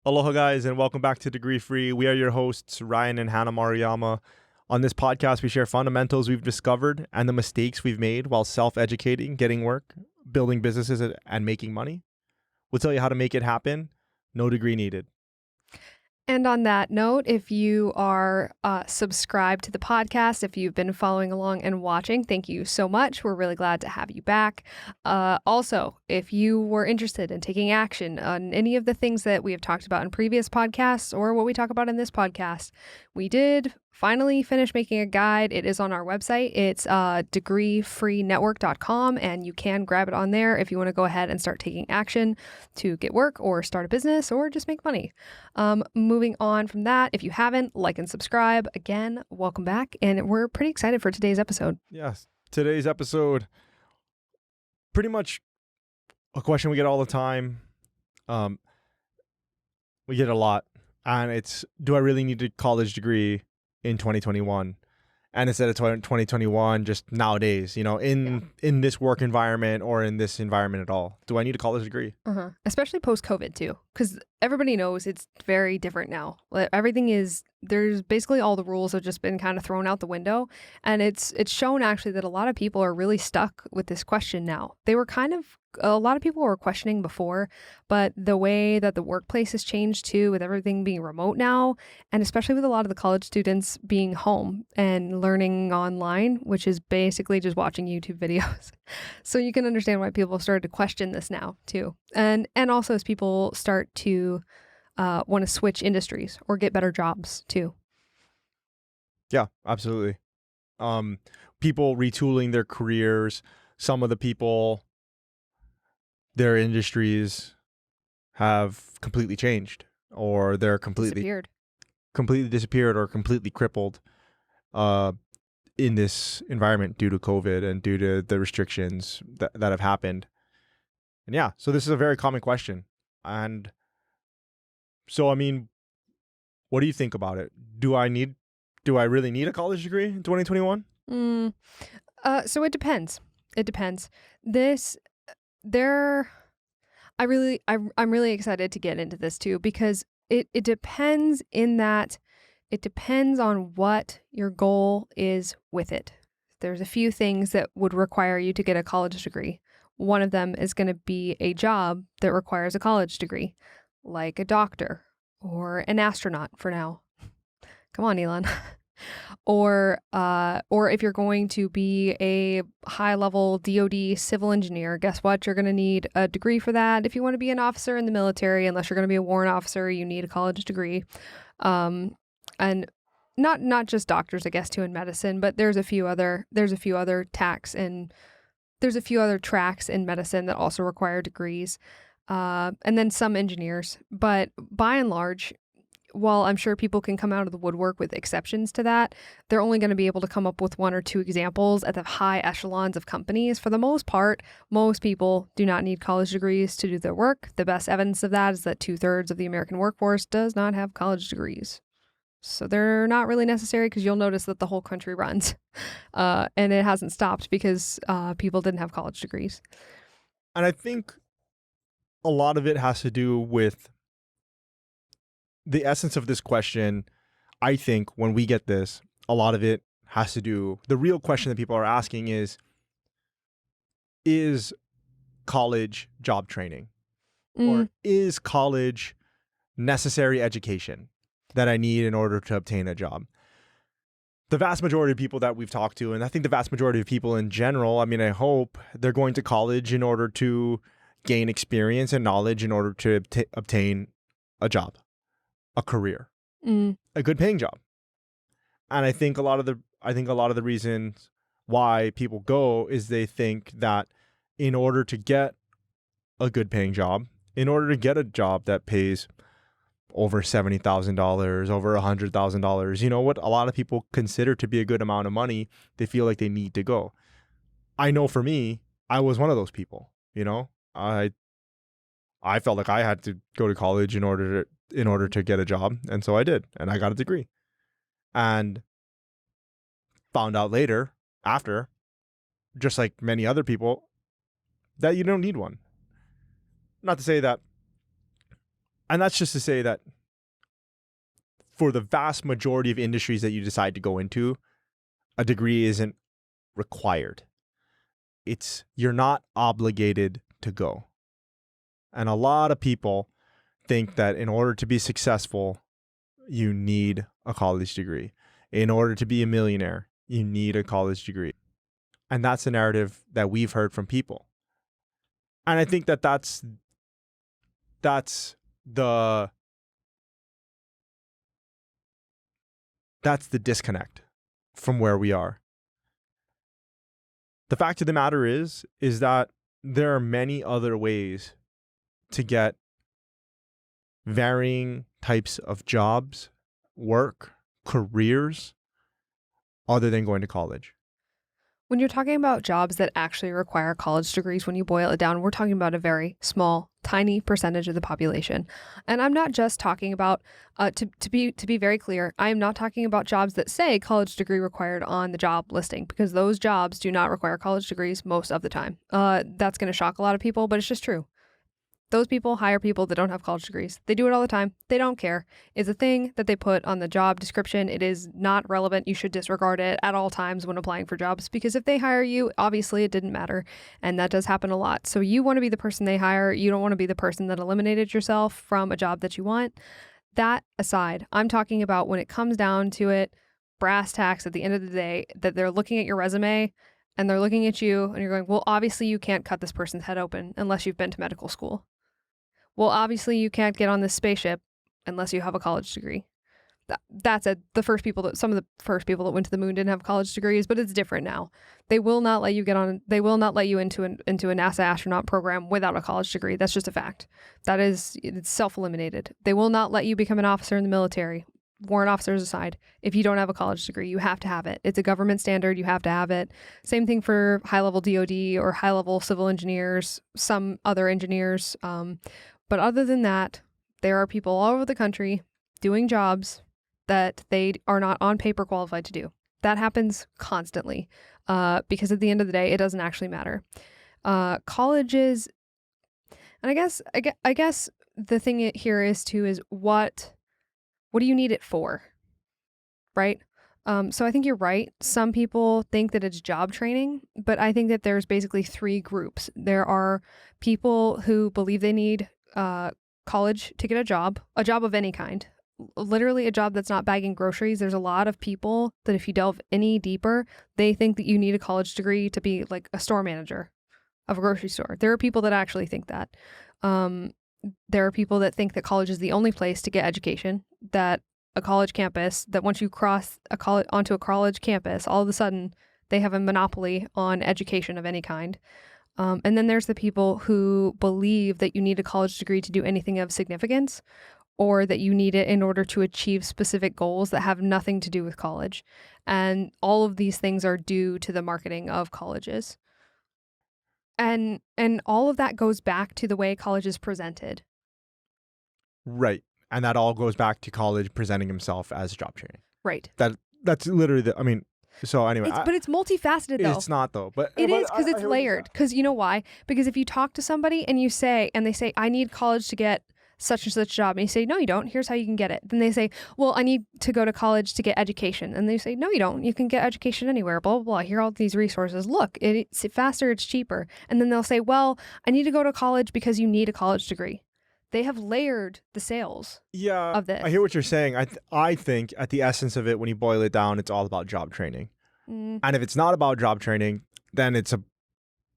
Aloha, guys, and welcome back to Degree Free. We are your hosts, Ryan and Hannah Maruyama. On this podcast, we share fundamentals we've discovered and the mistakes we've made while self-educating, getting work, building businesses, and making money. We'll tell you how to make it happen. No degree needed. And on that note, if you are subscribed to the podcast, if you've been following along and watching, thank you so much. We're really glad to have you back. Also, if you were interested in taking action on any of the things that we have talked about in previous podcasts or what we talk about in this podcast, we did finally finish making a guide. It is on our website. It's degreefreenetwork.com, and you can grab it on there if you want to go ahead and start taking action to get work or start a business or just make money. Moving on from that, if you haven't, like and subscribe. Again, welcome back, and we're pretty excited for today's episode. Yes, today's episode, pretty much a question we get all the time. We get a lot, and it's, do I really need a college degree in 2021? And instead of 2021, just nowadays, in this work environment or in this environment at all, do I need a college degree? Especially post-COVID too, because everybody knows it's very different now. There's basically all the rules have just been kind of thrown out the window. And it's shown actually that a lot of people are really stuck with this question now. A lot of people were questioning before, but the way that the workplace has changed too, with everything being remote now, and especially with a lot of the college students being home and learning online, which is basically just watching YouTube videos. So you can understand why people have started to question this now too. And also as people start to want to switch industries or get better jobs too. Yeah, absolutely. People retooling their careers. Some of the people, their industries have completely changed, or they're completely disappeared or completely crippled in this environment due to COVID and due to the restrictions that have happened. And yeah, so this is a very common question. And so, I mean, what do you think about it? Do I really need a college degree in 2021? So it depends. I'm really excited to get into this too, because it depends in that it depends on what your goal is with it. There's a few things that would require you to get a college degree. One of them is going to be a job that requires a college degree, like a doctor or an astronaut for now. Come on, Elon. Or if you're going to be a high-level DoD civil engineer, guess what? You're going to need a degree for that. If you want to be an officer in the military, unless you're going to be a warrant officer, you need a college degree. And not just doctors, I guess, too, in medicine, but there's a few other tracks in medicine that also require degrees. And then some engineers. But by and large, while I'm sure people can come out of the woodwork with exceptions to that, they're only going to be able to come up with one or two examples at the high echelons of companies. For the most part, most people do not need college degrees to do their work. The best evidence of that is that 2/3 of the American workforce does not have college degrees. So they're not really necessary, because you'll notice that the whole country runs. And it hasn't stopped because people didn't have college degrees. And I think a lot of it has to do with the essence of this question. I think when we get this, a lot of it has to do, the real question that people are asking is college job training? Or is college necessary education that I need in order to obtain a job? The vast majority of people that we've talked to, and I think the vast majority of people in general, I mean, I hope they're going to college in order to gain experience and knowledge in order to obtain a job, a career, a good paying job. And I think a lot of the reasons why people go is they think that in order to get a good paying job, in order to get a job that pays over $70,000, over $100,000, what a lot of people consider to be a good amount of money, they feel like they need to go. I know for me, I was one of those people. I felt like I had to go to college in order to get a job, and so I did, and I got a degree. And found out later, after, just like many other people, that you don't need one. Not to say that And that's just to say that for the vast majority of industries that you decide to go into, a degree isn't required. You're not obligated to go. And a lot of people think that in order to be successful, you need a college degree. In order to be a millionaire, you need a college degree. And that's the narrative that we've heard from people. And I think that that's the disconnect from where we are. The fact of the matter is that there are many other ways to get varying types of jobs, work, careers, other than going to college. When you're talking about jobs that actually require college degrees, when you boil it down, we're talking about a very small, tiny percentage of the population. And I'm not just talking about, to be very clear, I am not talking about jobs that say college degree required on the job listing, because those jobs do not require college degrees most of the time. That's going to shock a lot of people, but it's just true. Those people hire people that don't have college degrees. They do it all the time. They don't care. It's a thing that they put on the job description. It is not relevant. You should disregard it at all times when applying for jobs, because if they hire you, obviously it didn't matter. And that does happen a lot. So you want to be the person they hire. You don't want to be the person that eliminated yourself from a job that you want. That aside, I'm talking about when it comes down to it, brass tacks at the end of the day, that they're looking at your resume and they're looking at you and you're going, well, obviously you can't cut this person's head open unless you've been to medical school. Well, obviously you can't get on this spaceship unless you have a college degree. That's some of the first people that went to the moon didn't have college degrees, but it's different now. They will not let you they will not let you into a NASA astronaut program without a college degree. That's just a fact. It's self-eliminated. They will not let you become an officer in the military, warrant officers aside, if you don't have a college degree. You have to have it. It's a government standard. You have to have it. Same thing for high-level DoD or high-level civil engineers, some other engineers. But other than that, there are people all over the country doing jobs that they are not on paper qualified to do. That happens constantly because at the end of the day, it doesn't actually matter. Colleges, and I guess the thing here is what do you need it for, right? So I think you're right. Some people think that it's job training, but I think that there's basically three groups. There are people who believe they need college to get a job of any kind, literally a job that's not bagging groceries. There's a lot of people that if you delve any deeper, they think that you need a college degree to be like a store manager of a grocery store. There are people that actually think that. There are people that think that college is the only place to get education, that a college campus, that once you cross onto a college campus, all of a sudden they have a monopoly on education of any kind. And then there's the people who believe that you need a college degree to do anything of significance, or that you need it in order to achieve specific goals that have nothing to do with college. And all of these things are due to the marketing of colleges. And all of that goes back to the way college is presented. Right. And that all goes back to college presenting himself as job training. Right. That's literally so anyway. But it's multifaceted though. It's not though. But it is, because it's layered. Because you know why? Because if you talk to somebody and they say, I need college to get such and such job, and you say, no, you don't. Here's how you can get it. Then they say, well, I need to go to college to get education. And they say, no, you don't. You can get education anywhere, blah, blah, blah. Here are all these resources. Look, it's faster, it's cheaper. And then they'll say, well, I need to go to college because you need a college degree. They have layered the sales of this. I hear what you're saying. I think at the essence of it, when you boil it down, it's all about job training. And if it's not about job training, then it's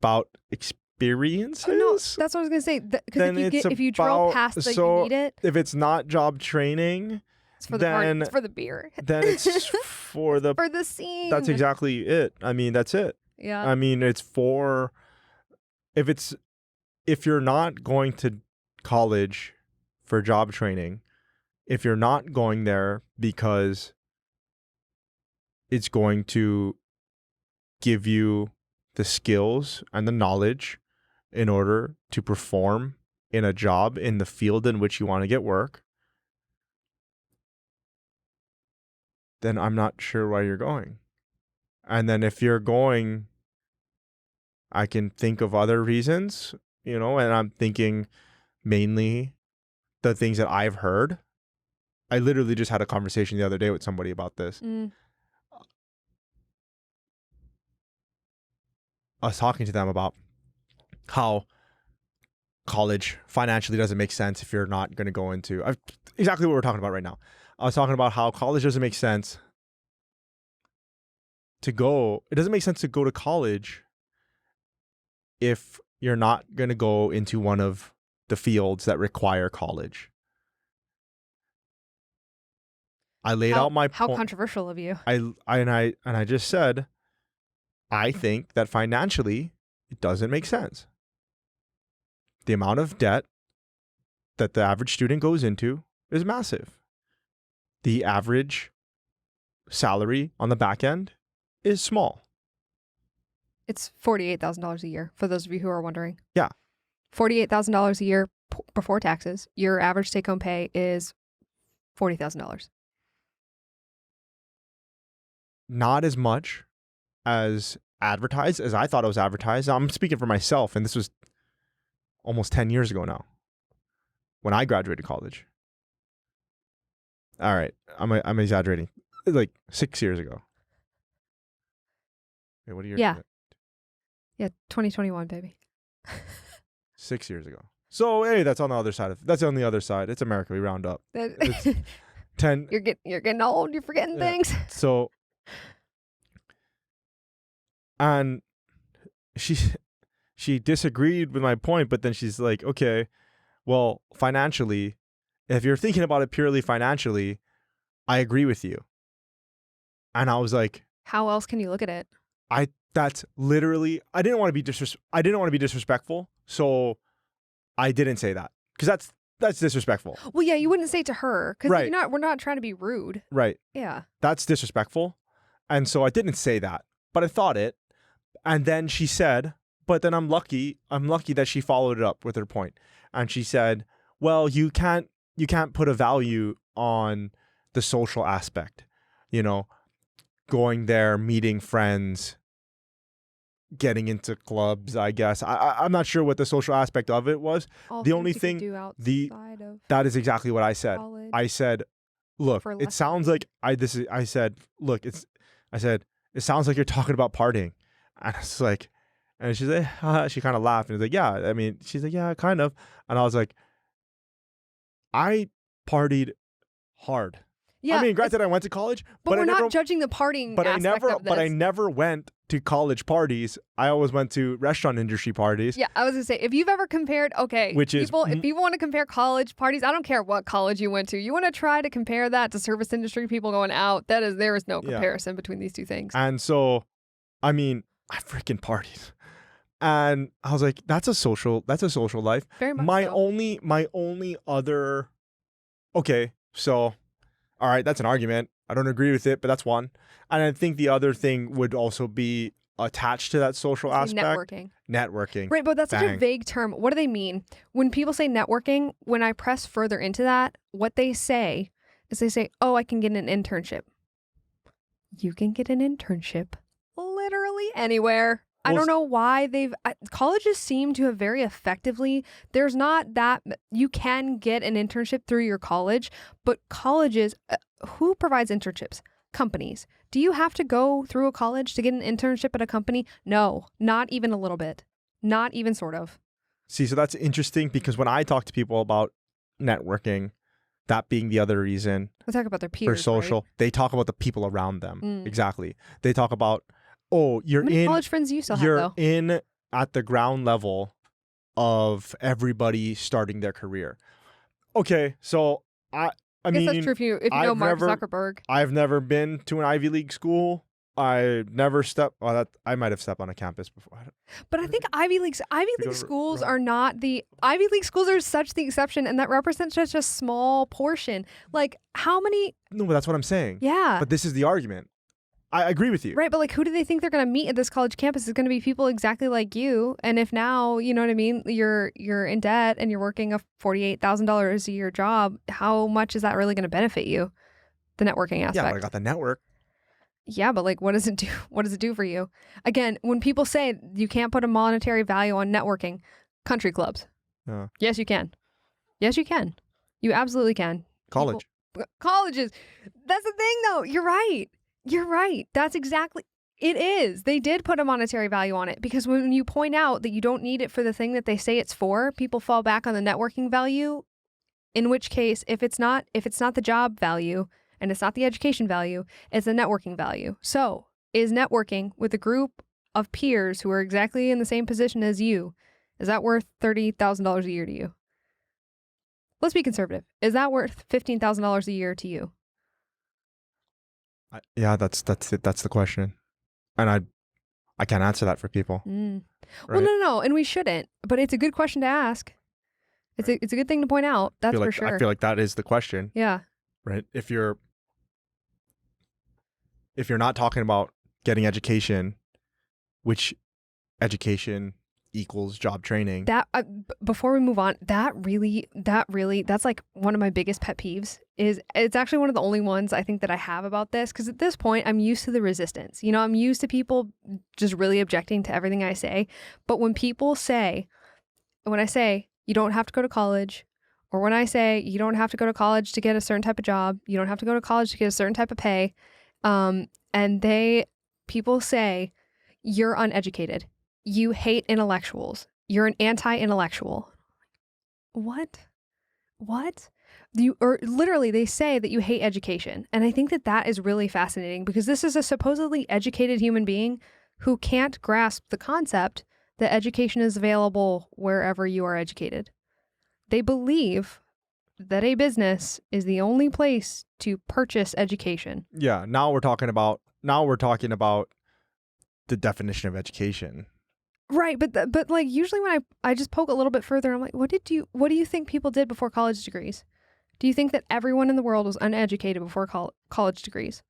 about experiences. Oh, no, that's what I was going to say. Because if you drill past that you need it. If it's not job training, it's for the party, it's for the beer. Then it's for the for the scene. That's exactly it. I mean, that's it. Yeah. I mean, it's for if you're not going to college for job training, if you're not going there because it's going to give you the skills and the knowledge in order to perform in a job in the field in which you want to get work, then I'm not sure why you're going. And then if you're going, I can think of other reasons, and I'm thinking mainly the things that I've heard. I literally just had a conversation the other day with somebody about this. I was talking to them about how college financially doesn't make sense if you're not going to go into exactly what we're talking about right now. I was talking about how college doesn't make sense to go. It doesn't make sense to go to college if you're not going to go into one of the fields that require college. I laid out my how controversial of you. I just said, I think that financially it doesn't make sense. The amount of debt that the average student goes into is massive. The average salary on the back end is small. It's $48,000 a year, for those of you who are wondering. Yeah. $48,000 a year before taxes. Your average take-home pay is $40,000. Not as much as advertised as I thought it was advertised. I'm speaking for myself, and this was almost 10 years ago now when I graduated college. All right, I'm exaggerating. Like 6 years ago. Wait, what year? Yeah. Yeah, 2021, baby. 6 years ago. So hey, that's on the other side. That's on the other side. It's America. We round up. It's 10. You're getting old. You're forgetting things. So, and she disagreed with my point, but then she's like, okay, well, financially, if you're thinking about it purely financially, I agree with you. And I was like, how else can you look at it? That's literally, I didn't want to be disrespectful, so I didn't say that because that's disrespectful. Well, yeah, you wouldn't say it to her because right. we're not trying to be rude. Right. Yeah. That's disrespectful, and so I didn't say that, but I thought it, and then she said, but then I'm lucky that she followed it up with her point, and she said, well, you can't put a value on the social aspect, going there, meeting friends, getting into clubs, I guess. I'm not sure what the social aspect of it was. The only thing, that is exactly what I said. College. I said, look, it sounds like it sounds like you're talking about partying. And it's like, and she's like, she kind of laughed and was like, yeah, I mean, she's like, yeah, kind of. And I was like, I partied hard. Yeah, I mean, granted, I went to college, but we're not judging the partying aspect of this. But I never went to college parties. I always went to restaurant industry parties. Yeah, I was gonna say, if you've ever compared, if people want to compare college parties, I don't care what college you went to. You want to try to compare that to service industry people going out. There is no comparison between these two things. And so, I mean, I freaking partied, and I was like, that's a social life. Very much my so. only other, okay, so. All right, that's an argument. I don't agree with it, but that's one. And I think the other thing would also be attached to that social aspect. Networking. Right, but that's such a vague term. What do they mean? When people say networking, when I press further into that, what they say is they say, oh, I can get an internship. You can get an internship literally anywhere. I don't know why colleges seem to have very effectively, there's not that, you can get an internship through your college, but colleges, who provides internships? Companies. Do you have to go through a college to get an internship at a company? No, not even a little bit. Not even sort of. See, so that's interesting because when I talk to people about networking, that being the other reason. They talk about their peers, for social, right? They talk about the people around them. Exactly. They talk about, you're in college friends you still have, you're though? in at the ground level of everybody starting their career. Okay, so I mean, that's true if you know Mark Zuckerberg. I've never been to an Ivy League school. I never stepped. Well, I might have stepped on a campus before. But I think Ivy League schools are not the Ivy League schools are such the exception, and that represents such a small portion. Like how many? No, but that's what I'm saying. Yeah. But this is the argument. I agree with you. Right, but like who do they think they're going to meet at this college campus? It's going to be people exactly like you. And if now, you know what I mean, you're in debt and you're working a $48,000 a year job, how much is that really going to benefit you? The networking aspect. Yeah, but I got the network. Yeah, but like what does it do? What does it do for you? Again, when people say you can't put a monetary value on networking, country clubs. Yes, you can. Yes, you can. You absolutely can. College. Colleges. That's the thing, though. You're right. You're right. That's exactly. It is. They did put a monetary value on it because when you point out that you don't need it for the thing that they say it's for, people fall back on the networking value. In which case, if it's not the job value and it's not the education value, it's the networking value. So, is networking with a group of peers who are exactly in the same position as you, is that worth $30,000 a year to you? Let's be conservative. Is that worth $15,000 a year to you? Yeah, that's it. That's the question, and I can't answer that for people. Well, Right? no, and we shouldn't. But it's a good question to ask. It's a good thing to point out. That's for sure. I feel like that is the question. Yeah. Right. If you're not talking about getting education, which education equals job training. That before we move on, that really, that's like one of my biggest pet peeves. It's actually one of the only ones I think that I have about this, because at this point I'm used to the resistance. You know, I'm used to people just really objecting to everything I say. But when I say you don't have to go to college, or when I say you don't have to go to college to get a certain type of job, you don't have to go to college to get a certain type of pay, and people say you're uneducated. You hate intellectuals. You're an anti-intellectual. What? Or literally they say that you hate education. And I think that is really fascinating, because this is a supposedly educated human being who can't grasp the concept that education is available wherever you are educated. They believe that a business is the only place to purchase education. Yeah. Now we're talking about the definition of education. Right, but like usually when I just poke a little bit further, I'm like, what do you think people did before college degrees? Do you think that everyone in the world was uneducated before college degrees?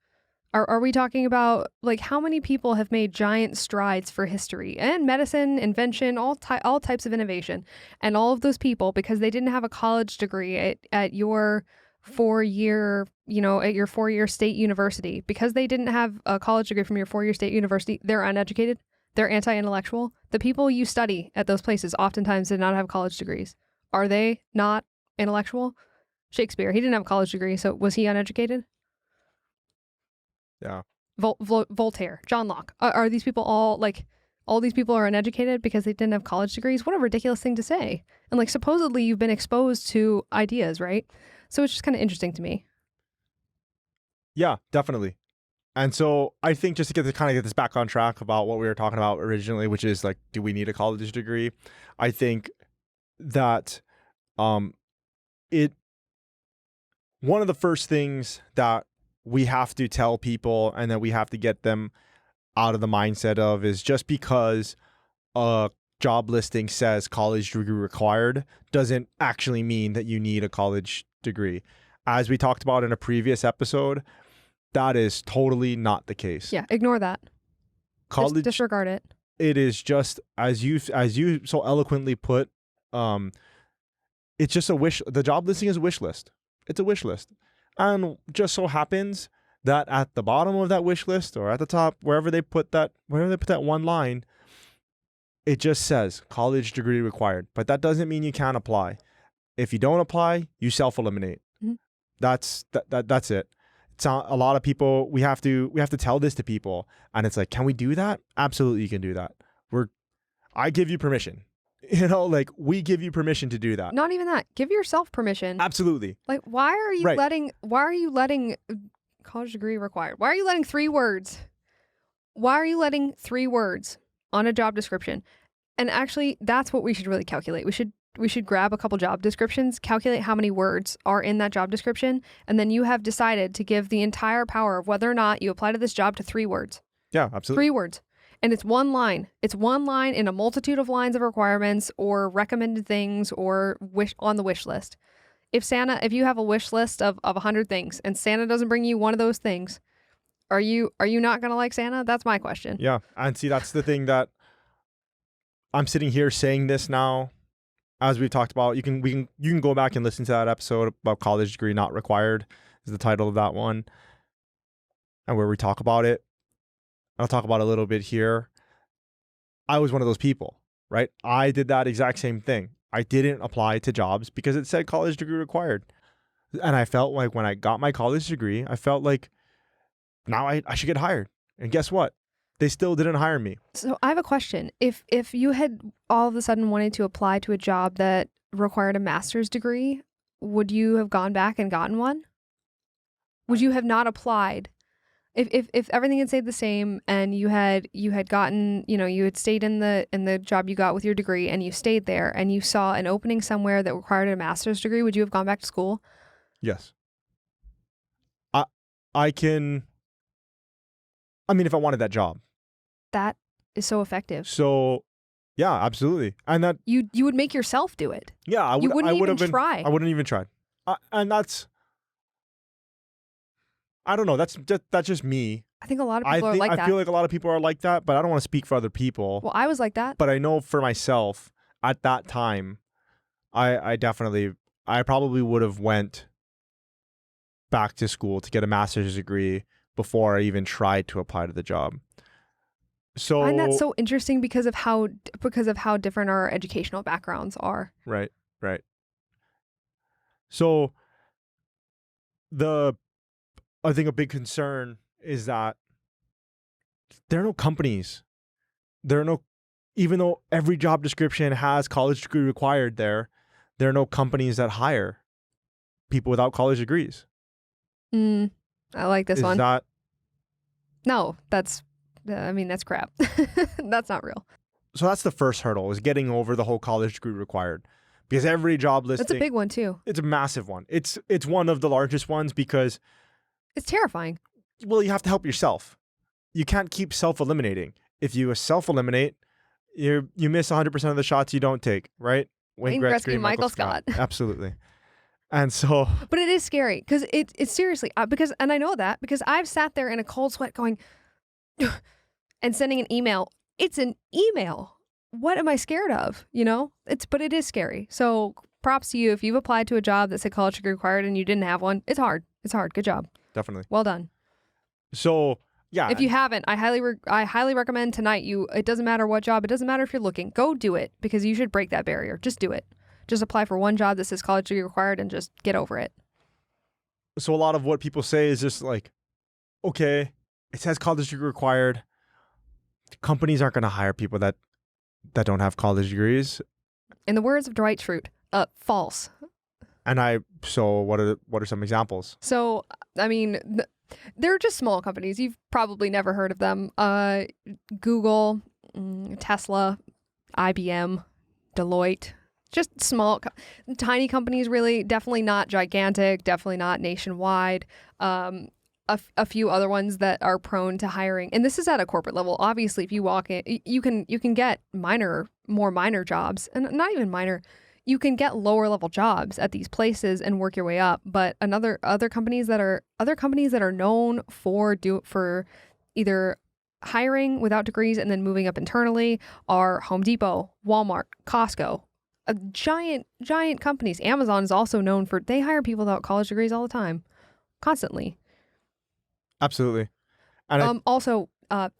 Are we talking about like how many people have made giant strides for history and medicine, invention, all types of innovation, and all of those people, because they didn't have a college degree at your 4-year, at your 4-year state university, because they didn't have a college degree from your 4-year state university, they're uneducated? They're anti-intellectual. The people you study at those places oftentimes did not have college degrees. Are they not intellectual? Shakespeare, he didn't have a college degree, so was he uneducated? Yeah. Voltaire, John Locke. Are these people all these people are uneducated because they didn't have college degrees? What a ridiculous thing to say. And like supposedly you've been exposed to ideas, right? So it's just kind of interesting to me. Yeah, definitely. And so I think just to get this back on track about what we were talking about originally, which is like, do we need a college degree? I think that one of the first things that we have to tell people and that we have to get them out of the mindset of is just because a job listing says college degree required doesn't actually mean that you need a college degree. As we talked about in a previous episode, that is totally not the case. Yeah, ignore that. College, just disregard it. It is just as you so eloquently put. It's just a wish. The job listing is a wish list. It's a wish list, and just so happens that at the bottom of that wish list or at the top, wherever they put that one line, it just says college degree required. But that doesn't mean you can't apply. If you don't apply, you self-eliminate. Mm-hmm. That's it. A lot of people, we have to tell this to people, and it's like, can we do that? Absolutely, you can do that. I give you permission. Like we give you permission to do that. Not even that. Give yourself permission. Absolutely. Like, why are you letting college degree required? Why are you letting 3 words? Why are you letting 3 words on a job description? And actually, that's what we should really calculate. We should grab a couple job descriptions, calculate how many words are in that job description, and then you have decided to give the entire power of whether or not you apply to this job to 3 words. Yeah, absolutely. 3 words. And it's one line. It's one line in a multitude of lines of requirements or recommended things or on the wish list. If you have a wish list of 100 things and Santa doesn't bring you one of those things, are you not going to like Santa? That's my question. Yeah. And see, that's the thing that I'm sitting here saying this now. As we've talked about, you can go back and listen to that episode about college degree not required is the title of that one, and where we talk about it. I'll talk about it a little bit here. I was one of those people, right? I did that exact same thing. I didn't apply to jobs because it said college degree required. And I felt like when I got my college degree, I felt like now I should get hired. And guess what? They still didn't hire me. So I have a question. If you had all of a sudden wanted to apply to a job that required a master's degree, would you have gone back and gotten one? Would you have not applied? If everything had stayed the same and you had gotten, you had stayed in the job you got with your degree and you stayed there and you saw an opening somewhere that required a master's degree, would you have gone back to school? Yes. If I wanted that job. That is so effective. So, yeah, absolutely. And that you would make yourself do it. Yeah, I would. You wouldn't even try. I wouldn't even try. And that's, I don't know. That's just me. I think a lot of people are like that. I feel like a lot of people are like that, but I don't want to speak for other people. Well, I was like that. But I know for myself at that time, I probably would have went back to school to get a master's degree before I even tried to apply to the job. So I find that so interesting because of how different our educational backgrounds are. Right. So I think a big concern is that there are no companies. Even though every job description has college degree required there are no companies that hire people without college degrees. I like this one. That? No, that's crap. That's not real. So that's the first hurdle, is getting over the whole college degree required. Because every job listing... That's a big one too. It's a massive one. It's one of the largest ones because... It's terrifying. Well, you have to help yourself. You can't keep self-eliminating. If you self-eliminate, you miss 100% of the shots you don't take, right? Wayne Gretzky, Michael Scott. Absolutely. And so... But it is scary because it's seriously... and I know that because I've sat there in a cold sweat going... and sending an email. It's an email. What am I scared of? But it is scary. So props to you. If you've applied to a job that said college degree required and you didn't have one, it's hard. Good job. Definitely. Well done. So yeah. If you haven't, I highly recommend tonight it doesn't matter what job. It doesn't matter if you're looking. Go do it because you should break that barrier. Just do it. Just apply for one job that says college degree required and just get over it. So a lot of what people say is just like, okay, it says college degree required. Companies aren't going to hire people that don't have college degrees. In the words of Dwight Schrute, false. And so what are some examples? So, they're just small companies. You've probably never heard of them. Google, Tesla, IBM, Deloitte, just small, tiny companies, really. Definitely not gigantic, definitely not nationwide. A few other ones that are prone to hiring. And this is at a corporate level. Obviously, if you walk in, you can get more minor jobs, and not even minor. You can get lower level jobs at these places and work your way up. But other companies that are known for either hiring without degrees and then moving up internally are Home Depot, Walmart, Costco. Giant companies. Amazon is also known for, they hire people without college degrees all the time, constantly. Absolutely. And also,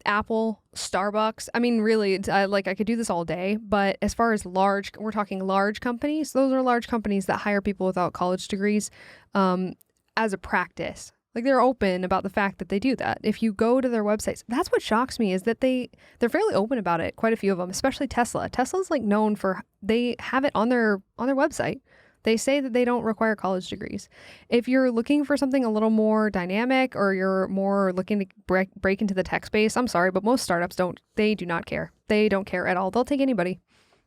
Apple, Starbucks. Really, it's, I could do this all day, but as far as we're talking large companies, those are large companies that hire people without college degrees as a practice. Like, they're open about the fact that they do that. If you go to their websites, that's what shocks me, is that they're fairly open about it. Quite a few of them, especially Tesla. Tesla's known for, they have it on their website. They say that they don't require college degrees. If you're looking for something a little more dynamic, or you're more looking to break into the tech space, I'm sorry, but most startups do not care. They don't care at all. They'll take anybody.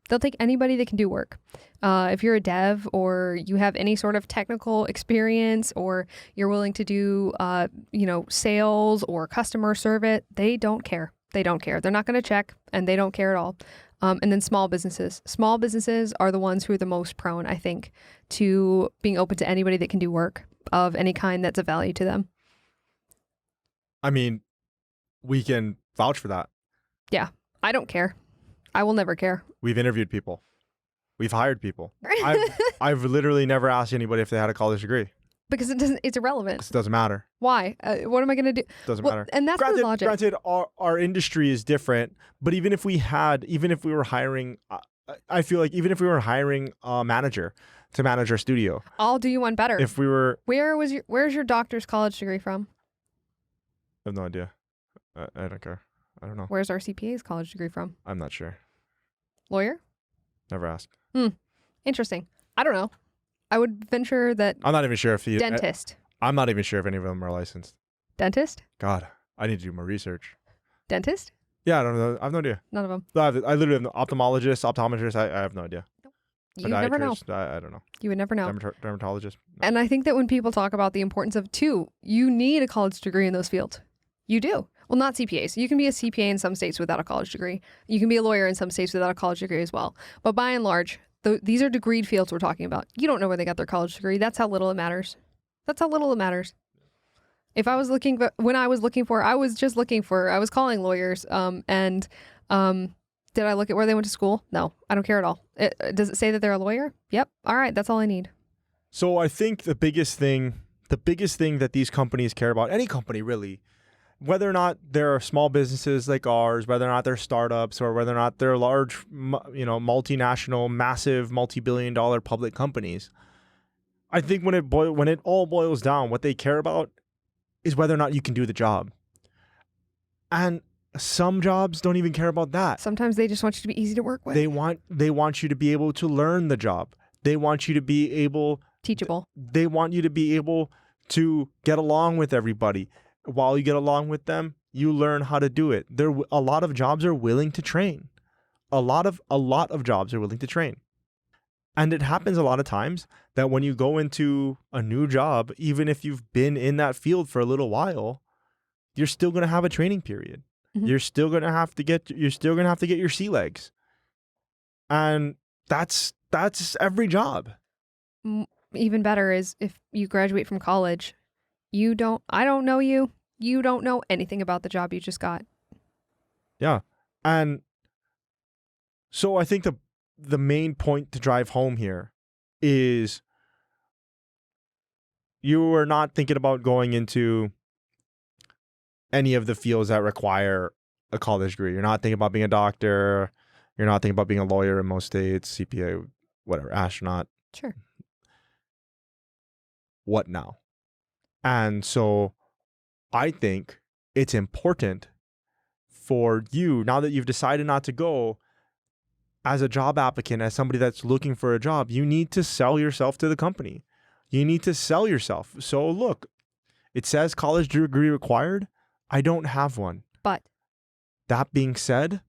They'll take anybody that can do work. If you're a dev, or you have any sort of technical experience, or you're willing to do, sales or customer service, they don't care. They don't care. They're not going to check, and they don't care at all. And then small businesses. Small businesses are the ones who are the most prone, I think, to being open to anybody that can do work of any kind that's of value to them. We can vouch for that. Yeah, I don't care. I will never care. We've interviewed people. We've hired people. I've literally never asked anybody if they had a college degree. Because it's irrelevant. It doesn't matter. Why? What am I going to do? Doesn't matter. And that's the logic. Granted, our industry is different, but even if we were hiring, I feel like even if we were hiring a manager to manage our studio. I'll do you one better. If we were, Where's your doctor's college degree from? I have no idea. I don't care. I don't know. Where's our CPA's college degree from? I'm not sure. Lawyer? Never asked. Interesting. I don't know. I would venture that I'm not even sure if the dentist. I'm not even sure if any of them are licensed. Dentist? God, I need to do more research. Dentist? Yeah, I don't know. I have no idea. None of them. I literally have no ophthalmologist, optometrist. I have no idea. You never know. I don't know. You would never know. Dermatologist. No. And I think that when people talk about the importance of you need a college degree in those fields. You do. Well, not CPAs. You can be a CPA in some states without a college degree. You can be a lawyer in some states without a college degree as well. But by and large, these are degreed fields we're talking about. You don't know where they got their college degree. That's how little it matters. That's how little it matters. If I was looking for, I was calling lawyers. Did I look at where they went to school? No, I don't care at all. Does it say that they're a lawyer? Yep. All right. That's all I need. So I think the biggest thing that these companies care about, any company really, whether or not they're small businesses like ours, whether or not they're startups, or whether or not they're large, multinational, massive, multi-billion-dollar public companies, I think when it all boils down, what they care about is whether or not you can do the job. And some jobs don't even care about that. Sometimes they just want you to be easy to work with. They want you to be able to learn the job. They want you to be able teachable. They want you to be able to get along with everybody. While you get along with them, you learn how to do it. A lot of jobs are willing to train. A lot of jobs are willing to train. And it happens a lot of times that when you go into a new job, even if you've been in that field for a little while, you're still going to have a training period. Mm-hmm. You're still going to have to get your sea legs. And that's every job. Even better is if you graduate from college, I don't know you. You don't know anything about the job you just got. Yeah. And so I think the main point to drive home here is you are not thinking about going into any of the fields that require a college degree. You're not thinking about being a doctor. You're not thinking about being a lawyer in most states, CPA, whatever, astronaut. Sure. What now? And so I think it's important for you, now that you've decided not to go, as a job applicant, as somebody that's looking for a job, you need to sell yourself to the company. You need to sell yourself. So look, it says college degree required. I don't have one. But that being said,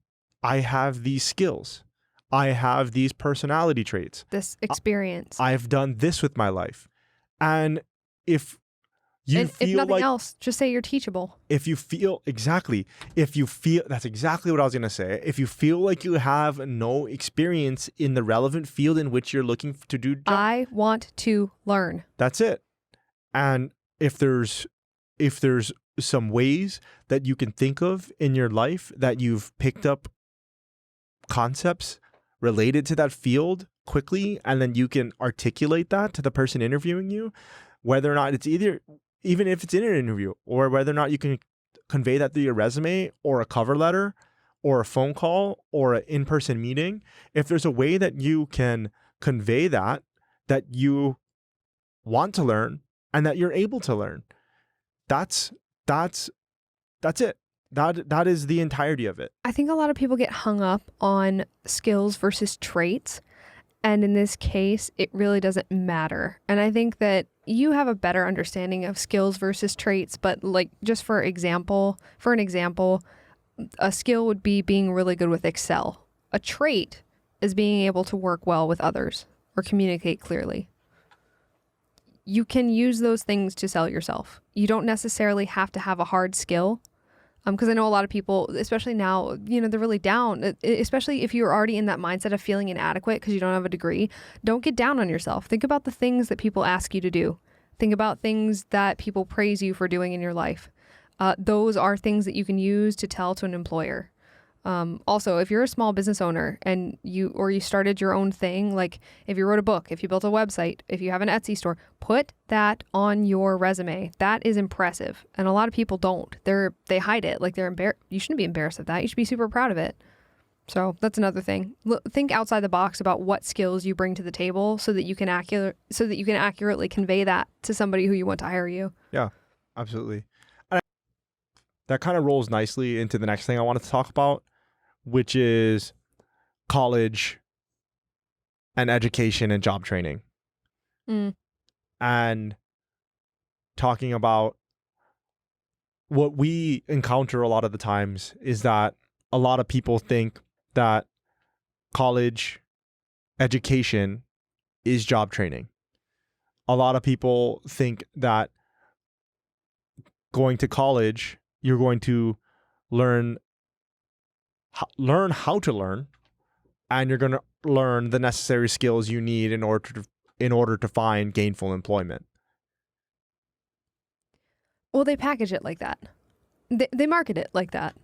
I have these skills. I have these personality traits. This experience. I've done this with my life. And if nothing else, just say you're teachable. That's exactly what I was going to say. If you feel like you have no experience in the relevant field in which you're looking to do job, I want to learn. That's it. And if there's some ways that you can think of in your life that you've picked up concepts related to that field quickly, and then you can articulate that to the person interviewing you, whether or not it's even if it's in an interview, or whether or not you can convey that through your resume or a cover letter or a phone call or an in-person meeting, if there's a way that you can convey that you want to learn and that you're able to learn, that's it. That is the entirety of it. I think a lot of people get hung up on skills versus traits. And in this case, it really doesn't matter. And I think that you have a better understanding of skills versus traits. But like, just for an example, a skill would be being really good with Excel. A trait is being able to work well with others or communicate clearly. You can use those things to sell yourself. You don't necessarily have to have a hard skill. Because I know a lot of people, especially now, they're really down, especially if you're already in that mindset of feeling inadequate because you don't have a degree. Don't get down on yourself. Think about the things that people ask you to do. Think about things that people praise you for doing in your life. Those are things that you can use to tell to an employer. Also, if you're a small business owner and you started your own thing, like if you wrote a book, if you built a website, if you have an Etsy store, put that on your resume. That is impressive. And a lot of people don't. They hide it. Like they're embarrassed. You shouldn't be embarrassed of that. You should be super proud of it. So that's another thing. Think outside the box about what skills you bring to the table so that you can accurately convey that to somebody who you want to hire you. Yeah, absolutely. And that kind of rolls nicely into the next thing I wanted to talk about, which is college and education and job training. And talking about what we encounter a lot of the times is that a lot of people think that college education is job training. A lot of people think that going to college, you're going to learn how to learn, and you're going to learn the necessary skills you need in order to find gainful employment. Well, they package it like that. They market it like that.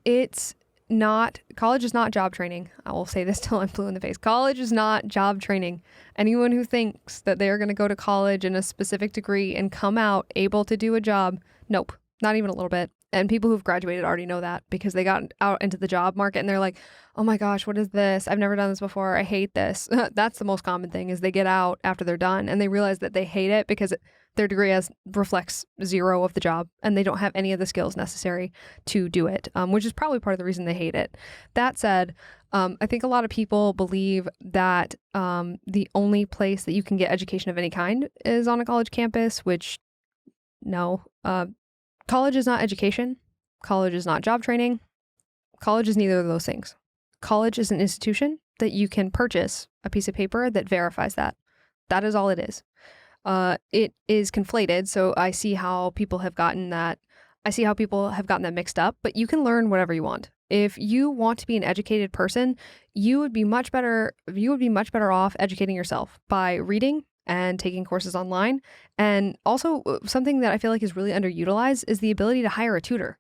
It's not, college is not job training. I will say this till I'm blue in the face. College is not job training. Anyone who thinks that they are going to go to college in a specific degree and come out able to do a job, nope, not even a little bit. And people who've graduated already know that because they got out into the job market and they're like, oh my gosh, what is this? I've never done this before. I hate this. That's the most common thing is they get out after they're done and they realize that they hate it because their degree reflects zero of the job and they don't have any of the skills necessary to do it, which is probably part of the reason they hate it. That said, I think a lot of people believe that the only place that you can get education of any kind is on a college campus, which no. College is not education. College is not job training. College is neither of those things. College is an institution that you can purchase a piece of paper that verifies that. That is all it is. It is conflated, so I see how people have gotten that. I see how people have gotten that mixed up, but you can learn whatever you want. If you want to be an educated person, you would be much better off educating yourself by reading and taking courses online. And also something that I feel like is really underutilized is the ability to hire a tutor.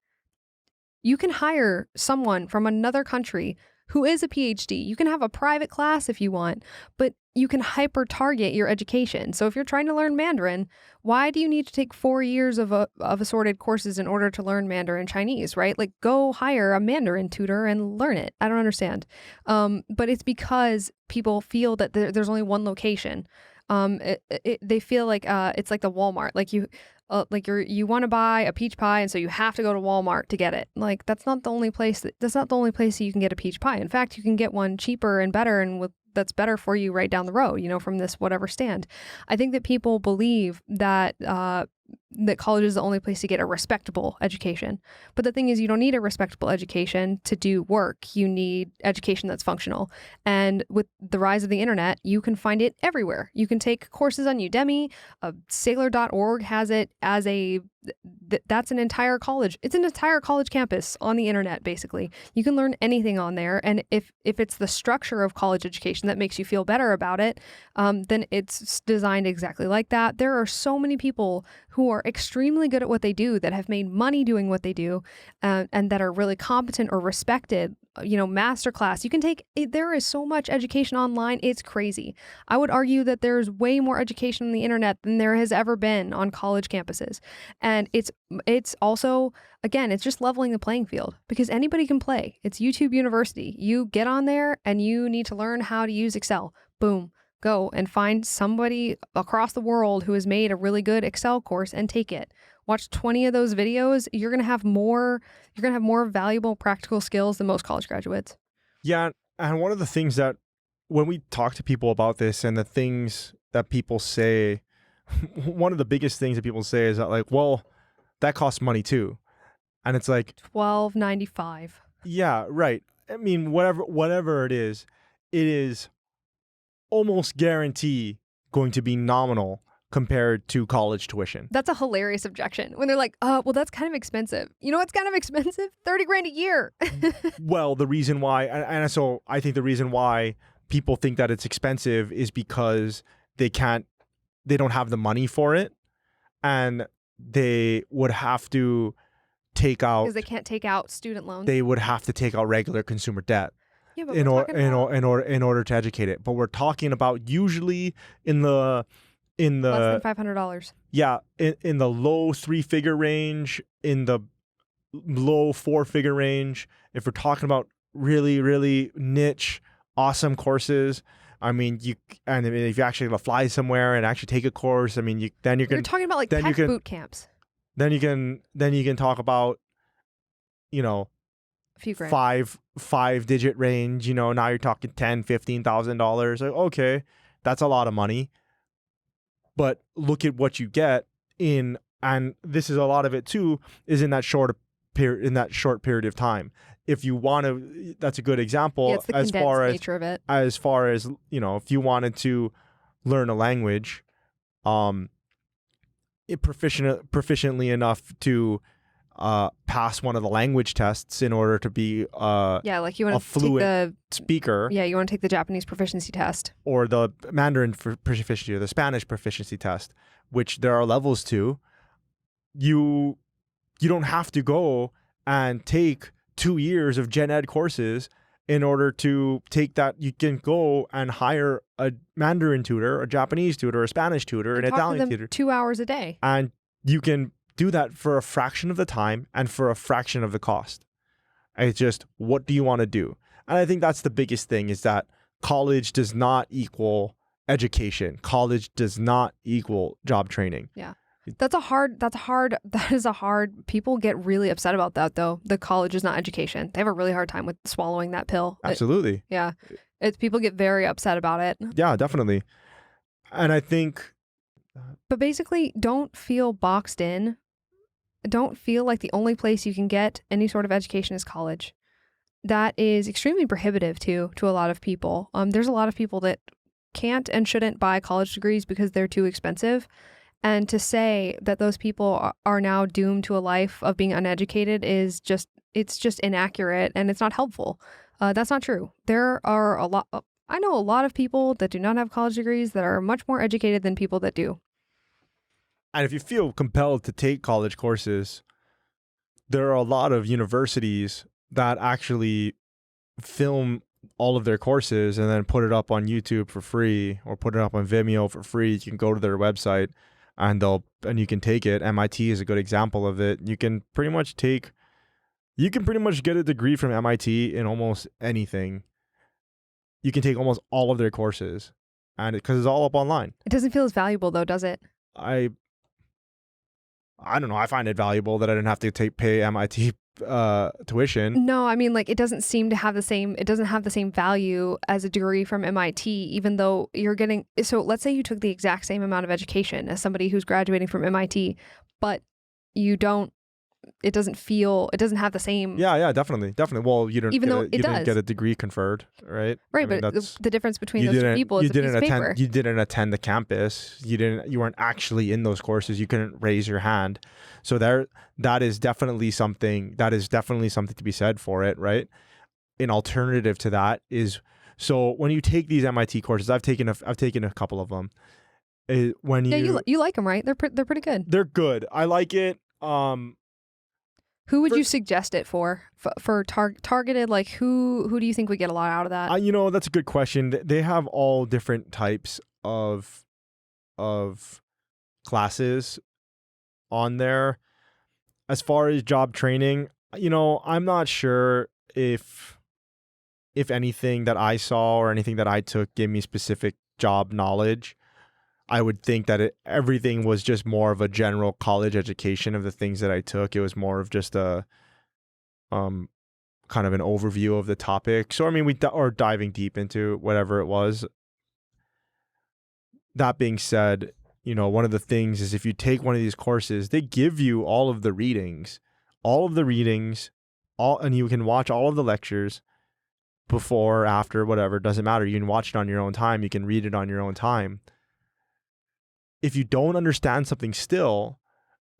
You can hire someone from another country who is a PhD. You can have a private class if you want, but you can hyper target your education. So if you're trying to learn Mandarin, why do you need to take 4 years of assorted courses in order to learn Mandarin Chinese, right? Like go hire a Mandarin tutor and learn it. I don't understand. But it's because people feel that there's only one location. They feel like it's like the Walmart, like you want to buy a peach pie and so you have to go to Walmart to get it. Like that's not the only place that you can get a peach pie. In fact, you can get one cheaper and better and that's better for you right down the road, from this whatever stand. I think that people believe that that college is the only place to get a respectable education. But the thing is, you don't need a respectable education to do work. You need education that's functional. And with the rise of the internet, you can find it everywhere. You can take courses on Udemy. Sailor.org has it as that's an entire college. It's an entire college campus on the internet, basically. You can learn anything on there. And if it's the structure of college education that makes you feel better about it, then it's designed exactly like that. There are so many people who are extremely good at what they do, that have made money doing what they do, and that are really competent or respected. Masterclass. You can take, there is so much education online. It's crazy. I would argue that there's way more education on the internet than there has ever been on college campuses. And it's also, again, it's just leveling the playing field because anybody can play. It's YouTube University. You get on there and you need to learn how to use Excel. Boom. Go and find somebody across the world who has made a really good Excel course and take it. Watch 20 of those videos. You're going to have more valuable practical skills than most college graduates. Yeah. And one of the things that when we talk to people about this and the things that people say, one of the biggest things that people say is that like, well, that costs money too. And it's like $12.95. Yeah, right. I mean, whatever it is almost guarantee going to be nominal compared to college tuition. That's a hilarious objection when they're like, well, that's kind of expensive. You know what's kind of expensive? $30,000 a year. Well, the reason why, and so I think the reason why people think that it's expensive is because they don't have the money for it, and they would have to take out, because they can't take out student loans. They would have to take out regular consumer debt. Yeah, but in order to educate it. But we're talking about usually in the less than $500. Yeah, in the low 3-figure range, in the low 4-figure range. If we're talking about really, really niche, awesome courses. I mean, if you actually fly somewhere and actually take a course, I mean, you're talking about like then tech boot camps. Then you can talk about, a few grand. five digit range. Now you're talking $10,000-$15,000. Like, okay, that's a lot of money. But look at what you get and this is a lot of it too, is in that short period of time. If you want to, that's a good example. Yeah, it's the condensed nature of it. As far as, if you wanted to learn a language, proficiently enough to pass one of the language tests in order to be like you want a fluent speaker. Yeah, you want to take the Japanese proficiency test. Or the Mandarin proficiency or the Spanish proficiency test, which there are levels to. You don't have to go and take 2 years of gen ed courses in order to take that. You can go and hire a Mandarin tutor, a Japanese tutor, a Spanish tutor, an Italian tutor. 2 hours a day. And you can do that for a fraction of the time and for a fraction of the cost. It's just, what do you want to do? And I think that's the biggest thing, is that college does not equal education. College does not equal job training. Yeah. That is a hard, people get really upset about that though. The college is not education. They have a really hard time with swallowing that pill. Absolutely. People get very upset about it. Yeah, definitely. And I think. But basically, don't feel boxed in. Don't feel like the only place you can get any sort of education is college. That is extremely prohibitive to a lot of people. There's a lot of people that can't and shouldn't buy college degrees because they're too expensive. And to say that those people are now doomed to a life of being uneducated is just inaccurate, and it's not helpful. That's not true. There are I know a lot of people that do not have college degrees that are much more educated than people that do. And if you feel compelled to take college courses, there are a lot of universities that actually film all of their courses and then put it up on YouTube for free, or put it up on Vimeo for free. You can go to their website and you can take it. MIT is a good example of it. You can pretty much get a degree from MIT in almost anything. You can take almost all of their courses, and because it's all up online. It doesn't feel as valuable though, does it? I don't know. I find it valuable that I didn't have to pay MIT tuition. No, I mean, like, it doesn't seem to have the same, it doesn't have the same value as a degree from MIT, even though you're getting, so let's say you took the exact same amount of education as somebody who's graduating from MIT, but you don't, it doesn't have the same. Yeah, definitely. Well, you didn't get a degree conferred, right? Right, I mean, but the difference between those two people is a piece of paper. You didn't attend the campus. You weren't actually in those courses. You couldn't raise your hand. So that is definitely something to be said for it, right? An alternative to that is, so when you take these MIT courses, I've taken a couple of them. You like them, right? They're pretty good. They're good. I like it. Who would you suggest it for targeted? Like, who do you think would get a lot out of that? That's a good question. They have all different types of classes on there. As far as job training, I'm not sure if anything that I saw or anything that I took gave me specific job knowledge. I would think that everything was just more of a general college education of the things that I took. It was more of just a kind of an overview of the topic. So, I mean, or diving deep into whatever it was. That being said, one of the things is, if you take one of these courses, they give you all of the readings, and you can watch all of the lectures before, after, whatever, doesn't matter. You can watch it on your own time. You can read it on your own time. If you don't understand something still,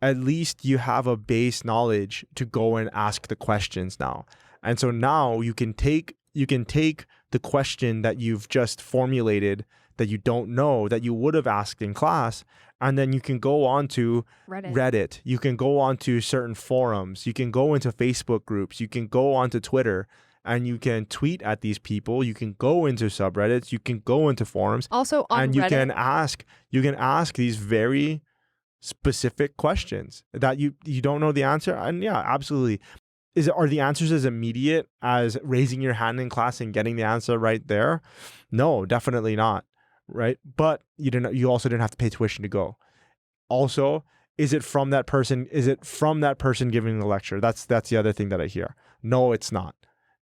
at least you have a base knowledge to go and ask the questions now. And so now you can take the question that you've just formulated that you don't know, that you would have asked in class, and then you can go on to Reddit. You can go on to certain forums. You can go into Facebook groups. You can go on to Twitter. And you can tweet at these people. You can go into subreddits. You can go into forums. Also on and Reddit. You can ask these very specific questions that you don't know the answer. And yeah, absolutely. are the answers as immediate as raising your hand in class and getting the answer right there? No, definitely not. Right. But you also didn't have to pay tuition to go. Also, is it from that person? Is it from that person giving the lecture? That's the other thing that I hear. No, it's not.